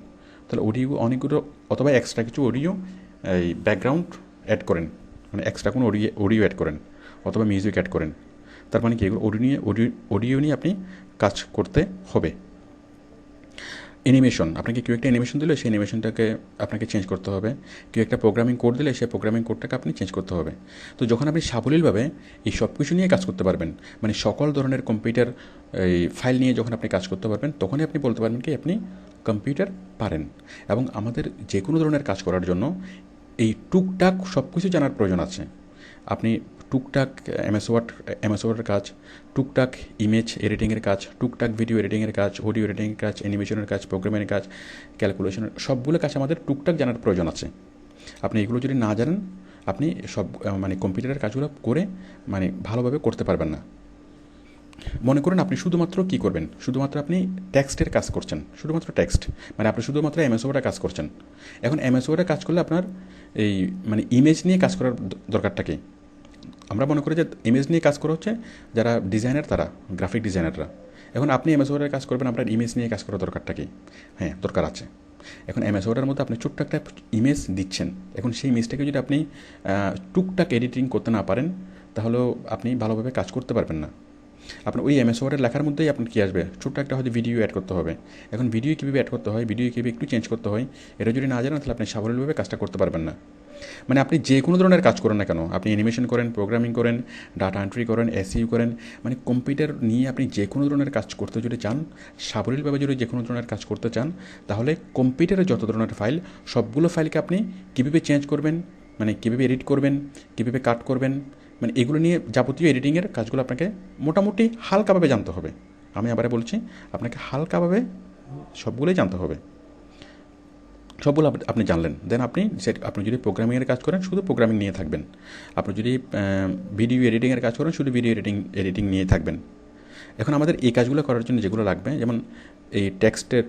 তাহলে অডিও অনেকগুলো, অথবা এক্সট্রা কিছু অডিও এই ব্যাকগ্রাউন্ড অ্যাড করেন, মানে এক্সট্রা কোনো অডিও অ্যাড করেন, অথবা মিউজিক অ্যাড করেন। তার মানে কি এগুলো অডিও নিয়ে আপনি কাজ করতে হবে। অ্যানিমেশন, আপনাকে কেউ একটা অ্যানিমেশন দিলে সেই অ্যানিমেশনটাকে আপনাকে চেঞ্জ করতে হবে। কেউ একটা প্রোগ্রামিং কোড দিলে সেই প্রোগ্রামিং কোডটাকে আপনি চেঞ্জ করতে হবে। তো যখন আপনি সাবলীলভাবে এই সব কিছু নিয়ে কাজ করতে পারবেন, মানে সকল ধরনের কম্পিউটার এই ফাইল নিয়ে যখন আপনি কাজ করতে পারবেন, তখনই আপনি বলতে পারবেন কি আপনি কম্পিউটার পারেন। এবং আমাদের যে কোনো ধরনের কাজ করার জন্য এই টুকটাক সব কিছু জানার প্রয়োজন আছে। আপনি টুকটাক এমএস ওয়ার্ডের কাজ, টুকটাক ইমেজ এডিটিংয়ের কাজ, টুকটাক ভিডিও এডিটিংয়ের কাজ, অডিও এডিটিংয়ের কাজ, অ্যানিমেশনের কাজ, প্রোগ্রামের কাজ, ক্যালকুলেশনের সবগুলো কাজ আমাদের টুকটাক জানার প্রয়োজন আছে। আপনি এগুলো যদি না জানেন, আপনি সব মানে কম্পিউটারের কাজগুলো করে মানে ভালোভাবে করতে পারবেন না। মনে করুন আপনি শুধুমাত্র কী করবেন, শুধুমাত্র আপনি টেক্সটের কাজ করছেন, শুধুমাত্র টেক্সট, মানে আপনি শুধুমাত্র এমএস ওয়ার্ডে কাজ করছেন। এখন এমএস ওয়ার্ডে কাজ করলে আপনার এই মানে ইমেজ নিয়ে কাজ করার দরকারটা কী? আমরা মনে করি যে ইমেজ নিয়ে কাজ করা হচ্ছে যারা ডিজাইনার, তারা গ্রাফিক ডিজাইনাররা। এখন আপনি এমএস ওয়ার্ডে কাজ করবেন, আপনার ইমেজ নিয়ে কাজ করার দরকারটা কী? হ্যাঁ, দরকার আছে। এখন এমএস ওয়ার্ডের মধ্যে আপনি ছোট্ট একটা ইমেজ দিচ্ছেন, এখন সেই ইমেজটাকে যদি আপনি টুকটাক এডিটিং করতে না পারেন, তাহলেও আপনি ভালোভাবে কাজ করতে পারবেন না। আপনার ওই এমএস ওয়ার্ডের লেখার মধ্যেই আপনার কী আসবে, ছোট্ট একটা হয়তো ভিডিও অ্যাড করতে হবে। এখন ভিডিও কীভাবে অ্যাড করতে হয়, ভিডিও কীভাবে একটু চেঞ্জ করতে হয়, এটা যদি না জানেন তাহলে আপনি সাবলীলভাবে কাজটা করতে পারবেন না। মানে আপনি যে কোনো ধরনের কাজ করেন না কেন, আপনি অ্যানিমেশন করেন, প্রোগ্রামিং করেন, ডাটা এন্ট্রি করেন, এসইও করেন, মানে কম্পিউটার নিয়ে আপনি যে কোনো ধরনের কাজ করতে যদি চান, সাবলীলভাবে যদি যে কোনো ধরনের কাজ করতে চান, তাহলে কম্পিউটারে যত ধরনের ফাইল, সবগুলো ফাইলকে আপনি কীভাবে চেঞ্জ করবেন, মানে কীভাবে এডিট করবেন, কীভাবে কাট করবেন, মানে এগুলো নিয়ে যাবতীয় এডিটিংয়ের কাজগুলো আপনাকে মোটামুটি হালকাভাবে জানতে হবে। আমি আবার বলছি, আপনাকে হালকাভাবে সবগুলোই জানতে হবে। সবগুলো আপনি জানলেন, দেন আপনি যদি প্রোগ্রামিংয়ের কাজ করেন, শুধু প্রোগ্রামিং নিয়ে থাকবেন। আপনি যদি ভিডিও এডিটিংয়ের কাজ করেন, শুধু ভিডিও এডিটিং নিয়ে থাকবেন। এখন আমাদের এই কাজগুলো করার জন্য যেগুলো লাগবে, যেমন এই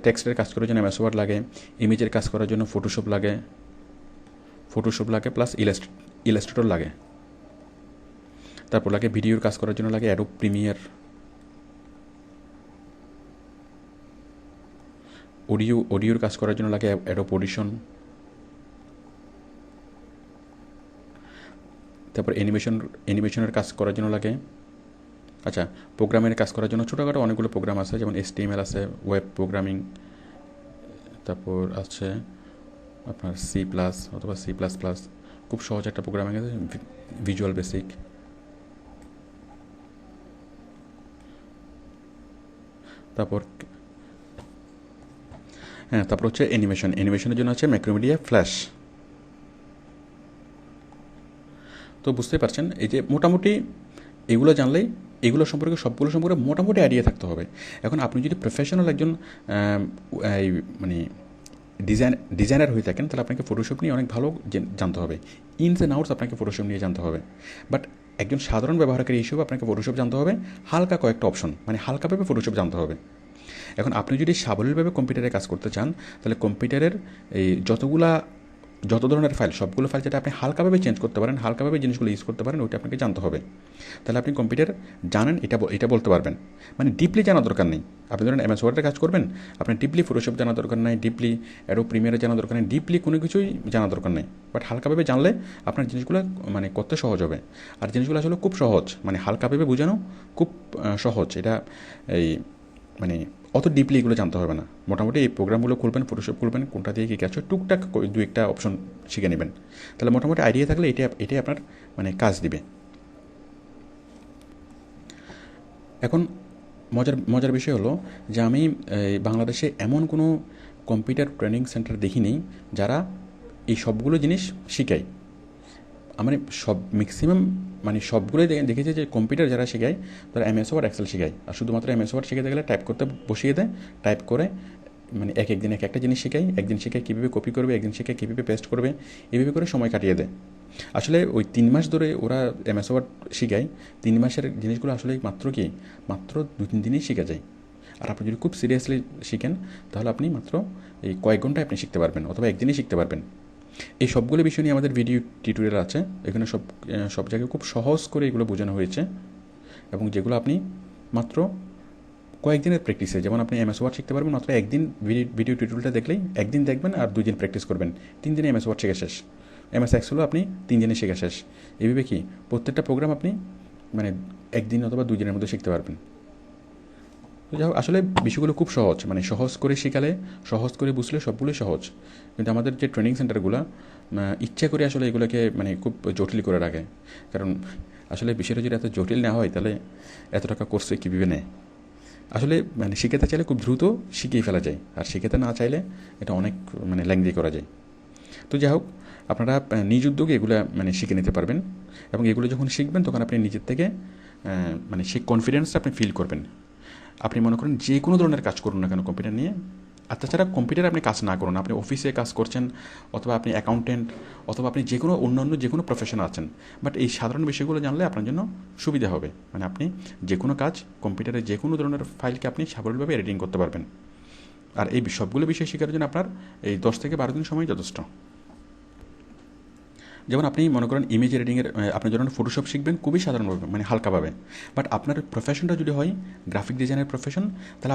টেক্সটের কাজ করার জন্য এমএস ওয়ার্ড লাগে, ইমেজের কাজ করার জন্য ফটোশপ লাগে প্লাস ইলাস্ট্রেটর লাগে। তারপর লাগে ভিডিওর কাজ করার জন্য লাগে অ্যাডোব প্রিমিয়ার, অডিওর কাজ করার জন্য লাগে অ্যাডোব অডিশন, তারপর অ্যানিমেশনের কাজ করার জন্য লাগে, আচ্ছা, প্রোগ্রামের কাজ করার জন্য ছোটোখাটো অনেকগুলো প্রোগ্রাম আছে, যেমন HTML আছে, ওয়েব প্রোগ্রামিং, তারপর আছে আপনার C+ অথবা C++, খুব সহজ একটা প্রোগ্রামিং আছে, ভিজুয়াল বেসিক। তারপর হচ্ছে অ্যানিমেশনের জন্য আছে ম্যাক্রোমিডিয়া, ফ্ল্যাশ। তো বুঝতেই পারছেন, এই যে মোটামুটি এগুলো জানলেই সবগুলো সম্পর্কে মোটামুটি আইডিয়া থাকতে হবে। এখন আপনি যদি প্রফেশনাল একজন মানে ডিজাইনার হয়ে থাকেন, তাহলে আপনাকে ফটোশপ নিয়ে অনেক ভালো জানতে হবে, ইনস অ্যান্ড আউটস আপনাকে ফটোশপ নিয়ে জানতে হবে। বাট একজন সাধারণ ব্যবহারকারী হিসেবে আপনাকে ফটোশপ জানতে হবে, হালকা কয়েকটা অপশন, মানে হালকাভাবে ফটোশপ জানতে হবে। এখন আপনি যদি সাবলীলভাবে কম্পিউটারে কাজ করতে চান, তাহলে কম্পিউটারের এই যত ধরনের ফাইল, সবগুলো ফাইল যেটা আপনি হালকাভাবে চেঞ্জ করতে পারেন, হালকাভাবে জিনিসগুলো ইউজ করতে পারেন, ওইটা আপনাকে জানতে হবে। তাহলে আপনি কম্পিউটার জানেন, এটা বলতে পারবেন। মানে ডিপলি জানার দরকার নেই। আপনি ধরেন এমএস ওয়ার্ডে কাজ করবেন, আপনার ডিপলি ফটোশপ জানার দরকার নেই, ডিপলি অ্যাডোব প্রিমিয়ারে জানার দরকার নেই, ডিপলি কোনো কিছুই জানার দরকার নেই। বাট হালকাভাবে জানলে আপনার জিনিসগুলো মানে করতে সহজ হবে। আর জিনিসগুলো আসলে খুব সহজ, মানে হালকাভাবে বোঝানো খুব সহজ। এটা এই মানে অত ডিপলি এগুলো জানতে হবে না। মোটামুটি এই প্রোগ্রামগুলো খুলবেন, ফটোশপ খুলবেন, কোনটা দিয়ে কী কাজ হয়, টুকটাক দু একটা অপশন শিখে নেবেন, তাহলে মোটামুটি আইডিয়া থাকলে এটাই আপনার মানে কাজ দিবে। এখন মজার বিষয় হলো যে আমি বাংলাদেশে এমন কোনো কম্পিউটার ট্রেনিং সেন্টার দেখিনি যারা এই সবগুলো জিনিস শেখায়। আমার ম্যাক্সিমাম মানে সবগুলোই দেখেছি যে কম্পিউটার যারা শেখায় তারা এমএস ওয়ার্ড, এক্সেল শেখায়, আর শুধুমাত্র এমএস ওয়ার্ড শেখাতে গেলে টাইপ করতে বসিয়ে দেয়, টাইপ করে মানে একদিন একটা জিনিস শেখায়, একদিন শেখায় কীভাবে কপি করবে, একদিন শেখায় কীভাবে পেস্ট করবে, এইভাবে করে সময় কাটিয়ে দেয়। আসলে ওই 3 মাস ধরে ওরা এমএস ওয়ার্ড শেখায়, 3 মাসের জিনিসগুলো আসলে মাত্র 2-3 দিনেই শেখা যায়। আর আপনি যদি খুব সিরিয়াসলি শিখেন, তাহলে আপনি মাত্র এই কয়েক ঘন্টায় আপনি শিখতে পারবেন, অথবা একদিনেই শিখতে পারবেন। এই সবগুলো বিষয় নিয়ে আমাদের ভিডিও টিউটোরিয়াল আছে, এখানে সব জায়গায় খুব সহজ করে এগুলো বোঝানো হয়েছে, এবং যেগুলো আপনি মাত্র কয়েকদিনের প্র্যাকটিসে, যেমন আপনি এমএস ওয়ার্ড শিখতে পারবেন মাত্র একদিন ভিডিও টিউটোরিয়ালটা দেখলেই, একদিন দেখবেন আর 2 দিন প্র্যাকটিস করবেন, 3 দিনে এমএস ওয়ার্ড শেখা শেষ। এমএস এক্সেলও আপনি 3 দিনে শেখা শেষ। এইভাবে কি প্রত্যেকটা প্রোগ্রাম আপনি মানে একদিন অথবা 2 দিনের মধ্যে শিখতে পারবেন। তো যাই হোক, আসলে বিষয়গুলো খুব সহজ, মানে সহজ করে শেখালে, সহজ করে বুঝলে সবগুলোই সহজ। কিন্তু আমাদের যে ট্রেনিং সেন্টারগুলো ইচ্ছা করে আসলে এগুলোকে মানে খুব জটিল করে রাখে, কারণ আসলে বিষয়টা যদি এত জটিল না হয়, তাহলে এত টাকা কোর্সে কীভাবে নেয়। আসলে মানে শিখাতে চাইলে খুব দ্রুত শিখিয়ে ফেলা যায়, আর শিখাতে না চাইলে এটা অনেক মানে ল্যাংদি করা যায়। তো যাই হোক, আপনারা নিজ উদ্যোগে এগুলো মানে শিখে নিতে পারবেন, এবং এগুলো যখন শিখবেন তখন আপনি নিজের থেকে মানে সেই কনফিডেন্সটা আপনি ফিল করবেন। আপনি মনে করেন যে কোনো ধরনের কাজ করুন না কেন কম্পিউটার নিয়ে, আর তাছাড়া কম্পিউটারে আপনি কাজ না করুন, আপনি অফিসে কাজ করছেন অথবা আপনি অ্যাকাউন্টেন্ট অথবা আপনি যে কোনো অন্যান্য যে কোনো প্রফেশনে আছেন, বাট এই সাধারণ বিষয়গুলো জানলে আপনার জন্য সুবিধা হবে। মানে আপনি যে কোনো কাজ কম্পিউটারে যে কোনো ধরনের ফাইলকে আপনি সাবলীলভাবে এডিটিং করতে পারবেন। আর এই সবগুলো বিষয় শেখার জন্য আপনার এই 10 থেকে 12 দিন সময় যথেষ্ট। যেমন আপনি মনে করেন ইমেজ এডিটিংয়ের আপনি যখন ফটোশপ শিখবেন খুবই সাধারণভাবে, মানে হালকাভাবে, বাট আপনার প্রফেশনটা যদি হয় গ্রাফিক ডিজাইনের প্রফেশন, তাহলে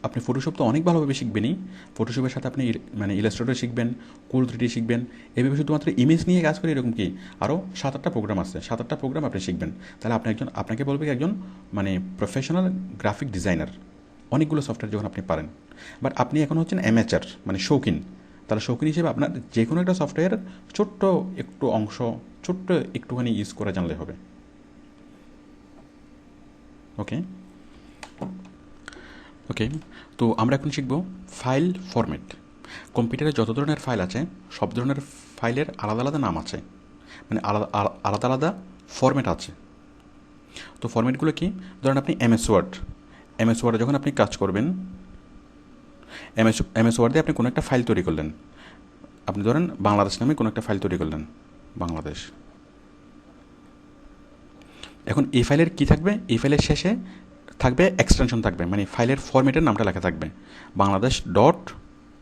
আপনি ফটোশপ তো অনেক ভালোভাবে শিখবেনই। ফটোশপের সাথে আপনি মানে ইলাস্ট্রেটর শিখবেন, কুল 3D শিখবেন। এভাবে শুধুমাত্র ইমেজ নিয়ে কাজ করে এরকম কি আরও 7-8টা প্রোগ্রাম আছে, 7-8টা প্রোগ্রাম আপনি শিখবেন। তাহলে আপনাকে বলবে একজন মানে প্রফেশনাল গ্রাফিক ডিজাইনার, অনেকগুলো সফটওয়্যার যখন আপনি পারেন। বাট আপনি এখন হচ্ছেন অ্যামেচার, মানে শৌখিন। তাহলে শৌখিন হিসেবে আপনার যে কোনো একটা সফটওয়্যার ছোট্ট একটু অংশ, ছোট্ট একটুখানি ইউজ করে জানলে হবে। ওকে ওকে তো আমরা এখন শিখব ফাইল ফরম্যাট। কম্পিউটারে যত ধরনের ফাইল আছে সব ধরনের ফাইলের আলাদা আলাদা নাম আছে, মানে আলাদা আলাদা আলাদা ফরম্যাট আছে। তো ফরম্যাটগুলো কি? ধরেন আপনি এমএস ওয়ার্ডে যখন আপনি কাজ করবেন, এমএস ওয়ার্ডে আপনি কোনো একটা ফাইল তৈরি করলেন, আপনি ধরেন বাংলাদেশ নামে কোনো একটা ফাইল তৈরি করলেন, বাংলাদেশ। এখন এই ফাইলের কী থাকবে? এই ফাইলের শেষে থাকবে এক্সটেনশন থাকবে, মানে ফাইলের ফরম্যাটের নামটা লেখা থাকবে বাংলাদেশ ডট,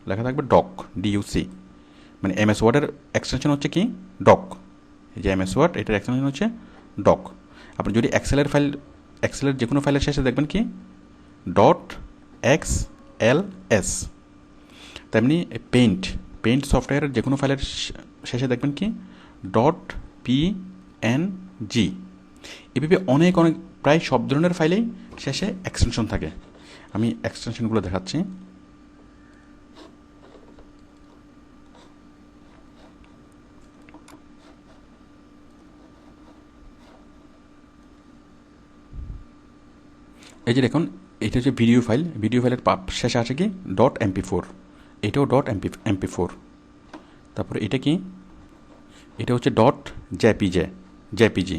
লেখা থাকবে ডক, ডিইউসি। মানে এমএস ওয়ার্ডের এক্সটেনশন হচ্ছে কি? ডক। এই যে এমএস ওয়ার্ড, এটার এক্সটেনশন হচ্ছে ডক। আপনি যদি এক্সেলের যে কোনো ফাইলের শেষে দেখবেন কি? Dot XLS। তেমনি পেইন্ট সফটওয়্যারের যে কোনো ফাইলের শেষে দেখবেন কি? Dot PNG। এভাবে অনেক প্রায় সব ধরনের ফাইলেই শেষে এক্সটেনশন থাকে। আমি এক্সটেনশনগুলো দেখাচ্ছি। এই যে দেখুন, এটা হচ্ছে ভিডিও ফাইলের শেষে আছে কি? Dot MP4। এটাও ডট MP4। তারপরে এটা কি? এটা হচ্ছে ডট জেপিজি।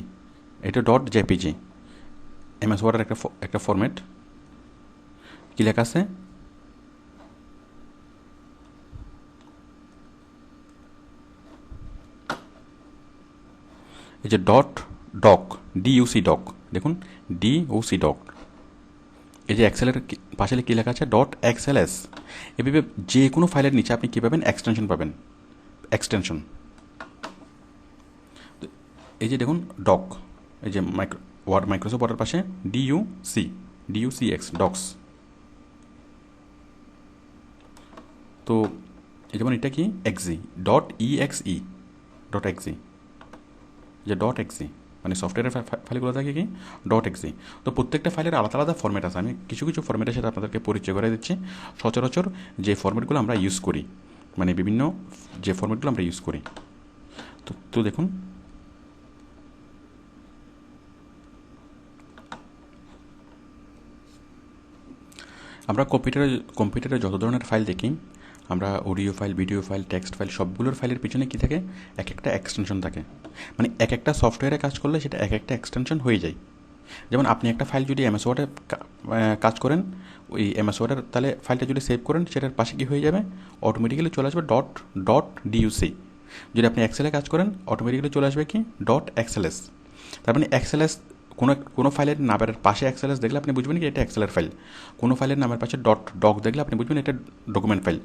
এটা ডট জেপিজি। এমএস ওয়ার্ডের একটা ফরম্যাট। কী লেখা আছে? এই যে ডক, ডিইউসি ডক। দেখুন, ডিওসি ডক। এই যে এক্সেলের পাশে কী লেখা আছে? Dot XLS। এভাবে যে কোনো ফাইলের নিচে আপনি কী পাবেন? এক্সটেনশন পাবেন, এক্সটেনশন। এই যে দেখুন ডক, এই যে মাইক্রোসফট ওয়ার্ডের পাশে DUCX ডক্স। তো যেমন এটা কি? এক্সি ডট EXE ডট এক্সি, যে ডট এক্সি, মানে সফটওয়্যারের ফাইলগুলো থাকে কি? ডট এক্সি। তো প্রত্যেকটা ফাইলের আলাদা আলাদা ফরম্যাট আছে। আমি কিছু কিছু ফরম্যাটের সাথে আপনাদেরকে পরিচয় করে দিচ্ছি। সচরাচর যে ফরম্যাটগুলো আমরা ইউজ করি, মানে বিভিন্ন যে ফরম্যাটগুলো আমরা ইউজ করি। তো দেখুন, আমরা কম্পিউটারে যত ধরনের ফাইল দেখি, আমরা audio file, video file, text file, সবগুলোর ফাইলের পিছনে কী থাকে? এক একটা এক্সটেনশন থাকে। মানে এক একটা সফটওয়্যারে কাজ করলে সেটা এক একটা এক্সটেনশন হয়ে যায়। যেমন আপনি একটা ফাইল যদি এমএস ওয়ার্ডে কাজ করেন, ওই এমএস ওয়ার্ডের তাহলে ফাইলটা যদি সেভ করেন, সেটার পাশে কী হয়ে যাবে? অটোমেটিক্যালি চলে আসবে ডট ডিইউসি। যদি আপনি এক্সেলে কাজ করেন, অটোমেটিক্যালি চলে আসবে কি? Dot XLS। তার মানে XLS, কোনো ফাইলের নামের পাশে XLS দেখলে আপনি বুঝবেন কি এটা এক্সেলের ফাইল। কোনো ফাইলের নামের পাশে ডক দেখলে আপনি বুঝবেন এটা ডকুমেন্ট ফাইল।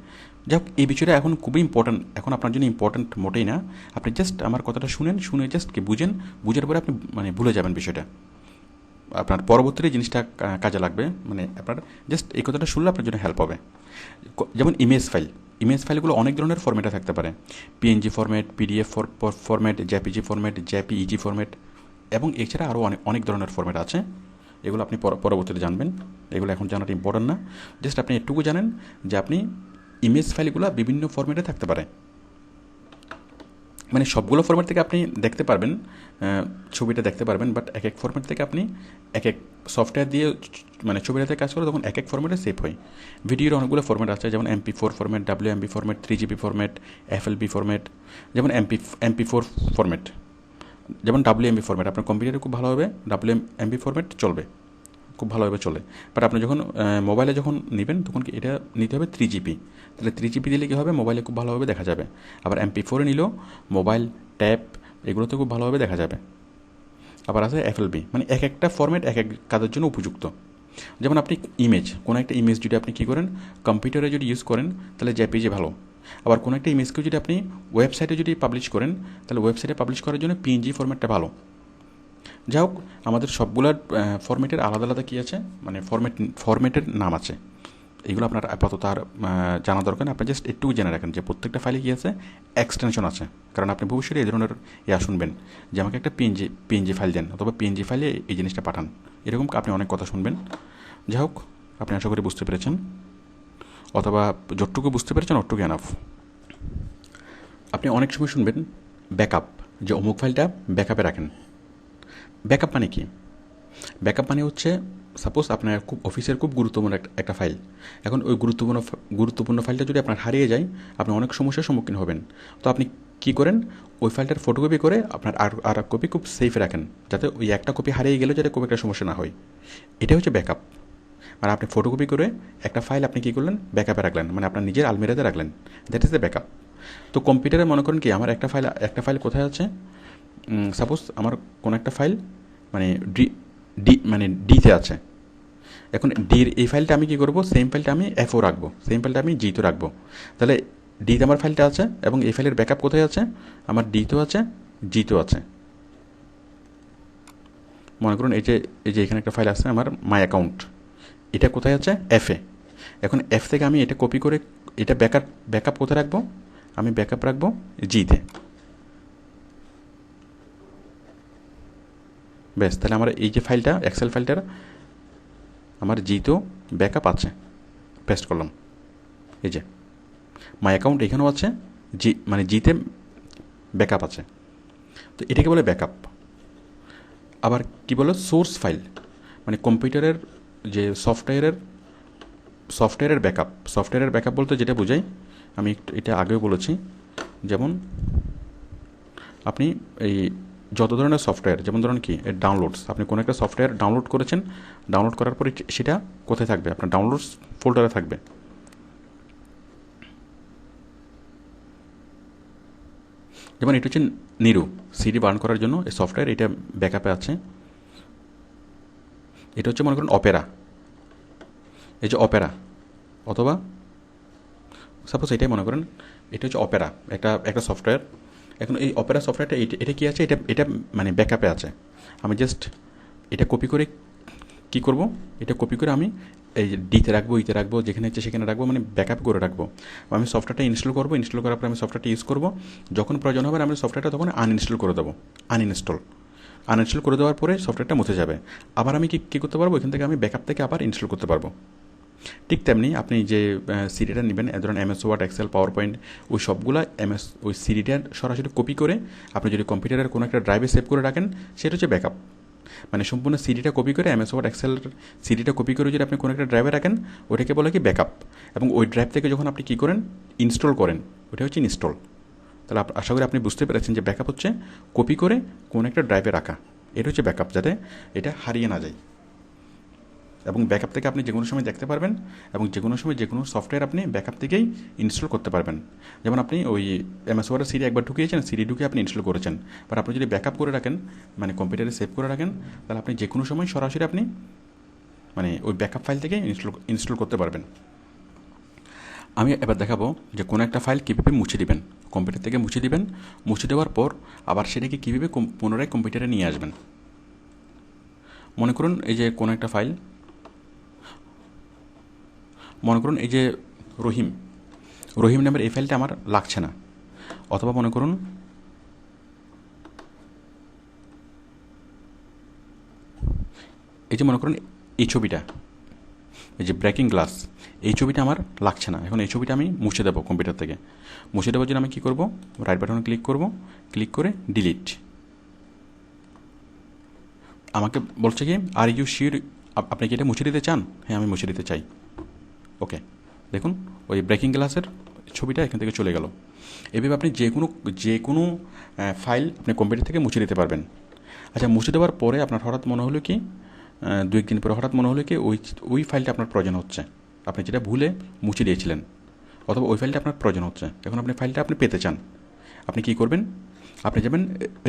যাই হোক, এই বিষয়টা এখন খুবই ইম্পর্ট্যান্ট, এখন আপনার জন্য ইম্পর্ট্যান্ট মোটেই না। আপনি জাস্ট আমার কথাটা শুনে জাস্ট কি বুঝার পরে আপনি মানে ভুলে যাবেন বিষয়টা। আপনার পরবর্তীতে জিনিসটা কাজে লাগবে, মানে আপনার জাস্ট এই কথাটা শুনলে আপনার জন্য হেল্প হবে। যেমন ইমেজ ফাইলগুলো অনেক ধরনের ফরম্যাটে থাকতে পারে। PNG format, PDF format, JPG format, JPEG format, এবং এছাড়া আরও অনেক ধরনের ফরম্যাট আছে। এগুলো আপনি পরবর্তীতে জানবেন, এগুলো এখন জানাটা ইম্পর্টেন্ট না। জাস্ট আপনি এটুকু জানেন যে আপনি ইমেজ ফাইলগুলো বিভিন্ন ফরম্যাটে থাকতে পারে। মানে সবগুলো ফরম্যাট থেকে আপনি দেখতে পারবেন, ছবিটা দেখতে পারবেন, বাট এক ফরম্যাট থেকে আপনি এক সফটওয়্যার দিয়ে মানে ছবিটাতে কাজ করে তখন এক ফরম্যাটে সেভ হয়। ভিডিওর অনেকগুলো ফরম্যাট আছে, যেমন MP4 format, WMB format, 3GB format, FLB format. যেমন MP4 ফরম্যাট, যেমন WMB ফরম্যাট আপনার কম্পিউটারে খুব ভালো হবে, WMB ফরম্যাট চলবে। খুব ভালোভাবে চলে। বাট আপনি যখন মোবাইলে যখন নেবেন তখন কি এটা নিতে হবে 3 GB। তাহলে 3 GB দিলে কী হবে, মোবাইলে খুব ভালোভাবে দেখা যাবে। আবার MP4 নিলেও মোবাইল, ট্যাব এগুলোতে খুব ভালোভাবে দেখা যাবে। আবার আছে FLB, মানে এক একটা ফরম্যাট এক এক কাজের জন্য উপযুক্ত। যেমন আপনি ইমেজ, কোনো একটা ইমেজ যদি আপনি কী করেন কম্পিউটারে যদি ইউজ করেন তাহলে জেপিজি ভালো। আবার কোনো একটা ইমেজকেও যদি আপনি ওয়েবসাইটে যদি পাবলিশ করেন তাহলে ওয়েবসাইটে পাবলিশ করার জন্য PNG ফরম্যাটটা ভালো। যাই হোক, আমাদের সবগুলোর ফরম্যাটের আলাদা আলাদা কী আছে, মানে ফরম্যাটের নাম আছে। এগুলো আপনার আপাতত আর জানা দরকার না, আপনি জাস্ট একটু জেনে রাখেন যে প্রত্যেকটা ফাইলে কী আছে, এক্সটেনশন আছে। কারণ আপনি ভবিষ্যতে এই ধরনের শুনবেন যে আমাকে একটা পিএনজি ফাইল দেন, অথবা পিএনজি ফাইলে এই জিনিসটা পাঠান, এরকম আপনি অনেক কথা শুনবেন। যাই হোক, আপনি আশা করি বুঝতে পেরেছেন, অথবা যতটুকু বুঝতে পেরেছেন অতটুকু এনাফ। আপনি অনেক সময় শুনবেন ব্যাকআপ, যে অমুক ফাইলটা ব্যাকআপে রাখেন। ব্যাকআপ মানে কি? ব্যাকআপ মানে হচ্ছে, সাপোজ আপনার খুব অফিসের খুব গুরুত্বপূর্ণ একটা ফাইল। এখন ওই গুরুত্বপূর্ণ ফাইলটা যদি আপনার হারিয়ে যায়, আপনি অনেক সমস্যার সম্মুখীন হবেন। তো আপনি কী করেন, ওই ফাইলটার ফটোকপি করে আপনার আর এক কপি খুব সেফে রাখেন, যাতে ওই একটা কপি হারিয়ে গেলেও যাতে খুব একটা সমস্যা না হয়। এটা হচ্ছে ব্যাকআপ। মানে আপনি ফটোকপি করে একটা ফাইল আপনি কী করলেন, ব্যাকআপে রাখলেন, মানে আপনার নিজের আলমিরাতে রাখলেন। That is the backup. তো কম্পিউটারে মনে করেন কি, আমার একটা ফাইল কোথায় আছে, সাপোজ আমার কোনো একটা ফাইল মানে ডিতে আছে। এখন ডির এই ফাইলটা আমি কী করবো, সেম ফাইলটা আমি এফও রাখবো, সেম ফাইলটা আমি জিতেও রাখবো। তাহলে ডিতে আমার ফাইলটা আছে এবং এই ফাইলের ব্যাকআপ কোথায় আছে, আমার ডিতেও আছে, জিতেও আছে। মনে করুন এই যে এখানে একটা ফাইল আছে আমার মাই অ্যাকাউন্ট, এটা কোথায় আছে, এফে। এখন এফ থেকে আমি এটা কপি করে এটা ব্যাকআপ কোথায় রাখবো, আমি ব্যাকআপ রাখবো জিতে। ব্যাস, তাহলে আমার এই যে ফাইলটা, এক্সেল ফাইলটার আমার জিতেও ব্যাকআপ আছে, পেস্ট করলাম। এই যে মাই অ্যাকাউন্ট এখানেও আছে, মানে জিতে ব্যাকআপ আছে। তো এটাকে বলে ব্যাকআপ। আবার কি বলে, সোর্স ফাইল, মানে কম্পিউটারের যে সফটওয়্যারের ব্যাকআপ। সফটওয়্যারের ব্যাকআপ বলতে যেটা বোঝাই, আমি এটা আগেও বলেছি, যেমন আপনি এই যত ধরনের সফটওয়্যার, যেমন ধরুন কি ডাউনলোডস, আপনি কোনো একটা সফটওয়্যার ডাউনলোড করেছেন, ডাউনলোড করার পরে সেটা কোথায় থাকবে, আপনার ডাউনলোডস ফোল্ডারে থাকবে। যেমন এটা হচ্ছে নিরু, সিডি বার্ন করার জন্য এই সফটওয়্যার, এটা ব্যাকআপে আছে। এটা হচ্ছে মনে করুন অপেরা, এই যে অপেরা, অথবা সাপোজ এটাই মনে করেন এটা হচ্ছে অপেরা, একটা সফটওয়্যার। এখন এই অপেরা সফটওয়্যারটা এটা কী আছে, এটা মানে ব্যাকআপে আছে। আমি জাস্ট এটা কপি করে কী করব, এটা কপি করে আমি এই ডিতে রাখবো, ইতে রাখবো, যেখানে ইচ্ছে সেখানে রাখবো, মানে ব্যাকআপ করে রাখবো। আমি সফটওয়্যারটা ইনস্টল করবো, ইনস্টল করার পর আমি সফটওয়্যারটা ইউজ করবো, যখন প্রয়োজন হবে আমি সফটওয়্যারটা তখন আনইনস্টল করে দেবো। আনইনস্টল করে দেওয়ার পরে সফটওয়্যারটা মুছে যাবে। আবার আমি কী করতে পারবো, এখান থেকে আমি ব্যাকআপ থেকে আবার ইনস্টল করতে পারবো। ঠিক তেমনি আপনি যে সিডিটা নেবেন, ধরুন MS Word, Excel, PowerPoint, ওই সবগুলো ওই সিডিটার সরাসরি কপি করে আপনি যদি কম্পিউটারের কোনো একটা ড্রাইভে সেভ করে রাখেন, সেটা হচ্ছে ব্যাকআপ। মানে সম্পূর্ণ সিডিটা কপি করে, MS ওয়ার্ড, এক্সেল সিডিটা কপি করে যদি আপনি কোনো একটা ড্রাইভে রাখেন, ওটাকে বলে কি ব্যাকআপ। এবং ওই ড্রাইভ থেকে যখন আপনি কী করেন, ইনস্টল করেন, ওটা হচ্ছে ইনস্টল। তাহলে আশা করি আপনি বুঝতে পেরেছেন যে ব্যাকআপ হচ্ছে কপি করে কোনো একটা ড্রাইভে রাখা, এটা হচ্ছে ব্যাকআপ, যাতে এটা হারিয়ে না যায়। এবং ব্যাকআপ থেকে আপনি যে কোনো সময় দেখতে পারবেন, এবং যে কোনো সময় যে কোনো সফটওয়্যার আপনি ব্যাকআপ থেকেই ইনস্টল করতে পারবেন। যেমন আপনি ওই MS ওয়ার্ডের সিডি একবার ঢুকিয়েছেন, সিডি ঢুকে আপনি ইনস্টল করেছেন, বাট আপনি যদি ব্যাকআপ করে রাখেন, মানে কম্পিউটারে সেভ করে রাখেন, তাহলে আপনি যে কোনো সময় সরাসরি আপনি মানে ওই ব্যাকআপ ফাইল থেকে ইনস্টল করতে পারবেন। আমি এবার দেখাবো যে কোনো একটা ফাইল কীভাবে মুছে দিবেন, কম্পিউটার থেকে মুছে দিবেন। মুছে দেওয়ার পর আবার সেটাকে কীভাবে পুনরায় কম্পিউটারে নিয়ে আসবেন। মনে করুন এই যে কোনো একটা ফাইল, মনে করুন এই যে রহিম নামের এই ফাইলটা আমার লাগছে না। অথবা মনে করুন এই যে মনে করুন এই ছবিটা, এই যে ব্রেকিং গ্লাস, এই ছবিটা আমার লাগছে না। এখন এই ছবিটা আমি মুছে দেবো কম্পিউটার থেকে। মুছে দেওয়ার জন্য আমি কী করব, রাইট বাটনে ক্লিক করব, ক্লিক করে ডিলিট। আমাকে বলছে কি, আর ইউ শিওর, আপনি কি এটা মুছে দিতে চান? হ্যাঁ, আমি মুছে দিতে চাই। ওকে, দেখুন ওই ব্রেকিং গ্লাসের ছবিটা এখান থেকে চলে গেল। এভাবে আপনি যে কোনো ফাইল আপনি কম্পিউটার থেকে মুছে দিতে পারবেন। আচ্ছা, মুছে দেওয়ার পরে আপনার হঠাৎ মনে হলো কি দু একদিন পরে হঠাৎ মনে হলো কি ওই ফাইলটা আপনার প্রয়োজন হচ্ছে, আপনি যেটা ভুলে মুছে দিয়েছিলেন, অথবা ওই ফাইলটা আপনার প্রয়োজন হচ্ছে, এখন আপনি ফাইলটা আপনি পেতে চান। আপনি কী করবেন? আপনি যাবেন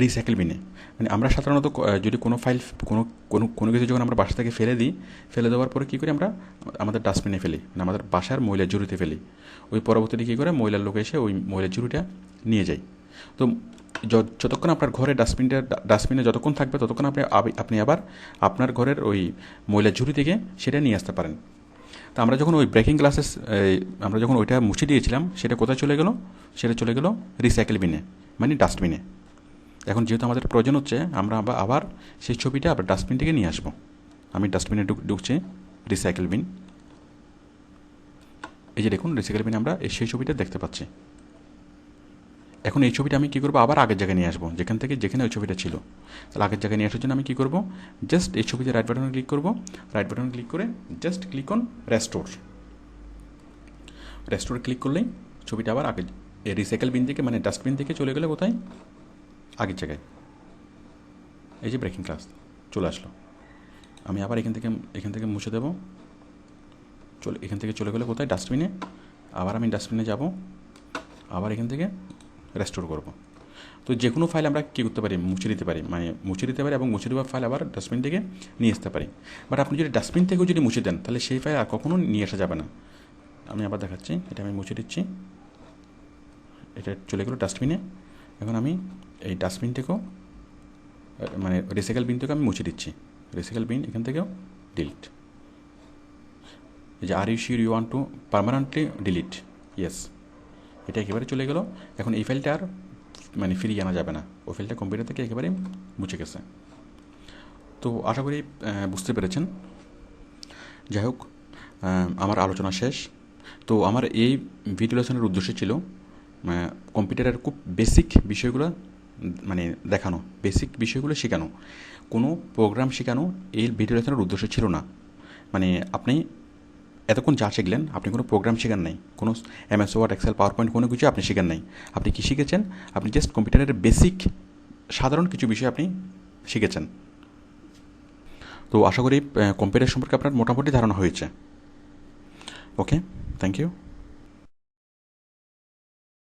রিসাইকেল বিনে। মানে আমরা সাধারণত যদি কোনো ফাইল কোনো কোনো কোনো কিছু যখন আমরা বাসা থেকে ফেলে দিই, ফেলে দেওয়ার পরে কী করি আমরা আমাদের ডাস্টবিনে ফেলি, মানে আমাদের বাসার ময়লার ঝুড়িতে ফেলি। ওই পরবর্তীতে কী করে ময়লার লোক এসে ওই ময়লার ঝুড়িটা নিয়ে যায়। তো যতক্ষণ আপনার ঘরে ডাস্টবিনে যতক্ষণ থাকবে ততক্ষণ আপনি আবার আপনার ঘরের ওই ময়লার ঝুড়ি থেকে সেটা নিয়ে আসতে পারেন। তা আমরা যখন ওই ব্রেকিং গ্লাসেস আমরা যখন ওইটা মুছে দিয়েছিলাম, সেটা কোথায় চলে গেল? সেটা চলে গেল রিসাইকেল বিনে, মানে ডাস্টবিনে। এখন যেহেতু আমাদের প্রয়োজন হচ্ছে, আমরা আবার সেই ছবিটা আবার ডাস্টবিন থেকে নিয়ে আসবো। আমি ডাস্টবিনে ঢুকছি, রিসাইকেল বিন। এই যে দেখুন রিসাইকেল বিনে আমরা সেই ছবিটা দেখতে পাচ্ছি। এখন এই ছবিটা আমি কী করবো? আবার আগের জায়গায় নিয়ে আসবো, যেখানে ওই ছবিটা ছিল। তাহলে আগের জায়গায় নিয়ে আসার জন্য আমি কী করবো? জাস্ট এই ছবিতে রাইট বাটনে ক্লিক করবো। রাইট বাটনে ক্লিক করে জাস্ট ক্লিক অন রেস্টোর। রেস্টোরে ক্লিক করলেই ছবিটা আবার আগে রিসাইকেল বিন থেকে, মানে ডাস্টবিন থেকে চলে গেলে কোথায়? আগের জায়গায়। এই যে ব্রেকিং ক্লাস চলে আসলো। আমি আবার এখান থেকে মুছে দেবো। এখান থেকে চলে গেলে কোথায়? ডাস্টবিনে। আবার আমি ডাস্টবিনে যাব, আবার এখান থেকে রেস্টোর করব। তো যে কোনো ফাইল আমরা কী করতে পারি? মুছে দিতে পারি, মানে মুছে দিতে পারি, এবং মুছে দেওয়ার ফাইল আবার ডাস্টবিন থেকে নিয়ে আসতে পারি। বাট আপনি যদি ডাস্টবিন থেকেও যদি মুছে দেন, তাহলে সেই ফাইল আর কখনো নিয়ে আসা যাবে না। আমি আবার দেখাচ্ছি, এটা আমি মুছে দিচ্ছি। এটা চলে গেলো ডাস্টবিনে। এখন আমি এই ডাস্টবিন থেকেও, মানে রিসাইকেল বিন থেকেও আমি মুছে দিচ্ছি। রিসাইকেল বিন এখান থেকেও ডিলিট। এই যে are you sure you want to permanently delete? Yes, এটা একেবারে চলে গেল। এখন এই ফাইলটা আর মানে ফিরিয়ে আনা যাবে না, ওই ফাইলটা কম্পিউটার থেকে একেবারে মুছে গেছে। তো আশা করি বুঝতে পেরেছেন। যাই হোক, আমার আলোচনা শেষ। তো আমার এই ভিডিও লেসনের উদ্দেশ্য ছিল কম্পিউটারের খুব বেসিক বিষয়গুলো মানে দেখানো, বেসিক বিষয়গুলো শেখানো। কোনো প্রোগ্রাম শেখানো এই ভিডিও লেসনের উদ্দেশ্য ছিল না। মানে আপনি এতক্ষণ যা শিখলেন, আপনি কোনো প্রোগ্রাম শেখান নাই, কোনো MS Word, Excel, PowerPoint কোনো কিছু আপনি শেখান নাই। আপনি কী শিখেছেন? আপনি জাস্ট কম্পিউটারের বেসিক সাধারণ কিছু বিষয় আপনি শিখেছেন। তো আশা করি কম্পিউটার সম্পর্কে আপনার মোটামুটি ধারণা হয়েছে। ওকে, থ্যাংক ইউ।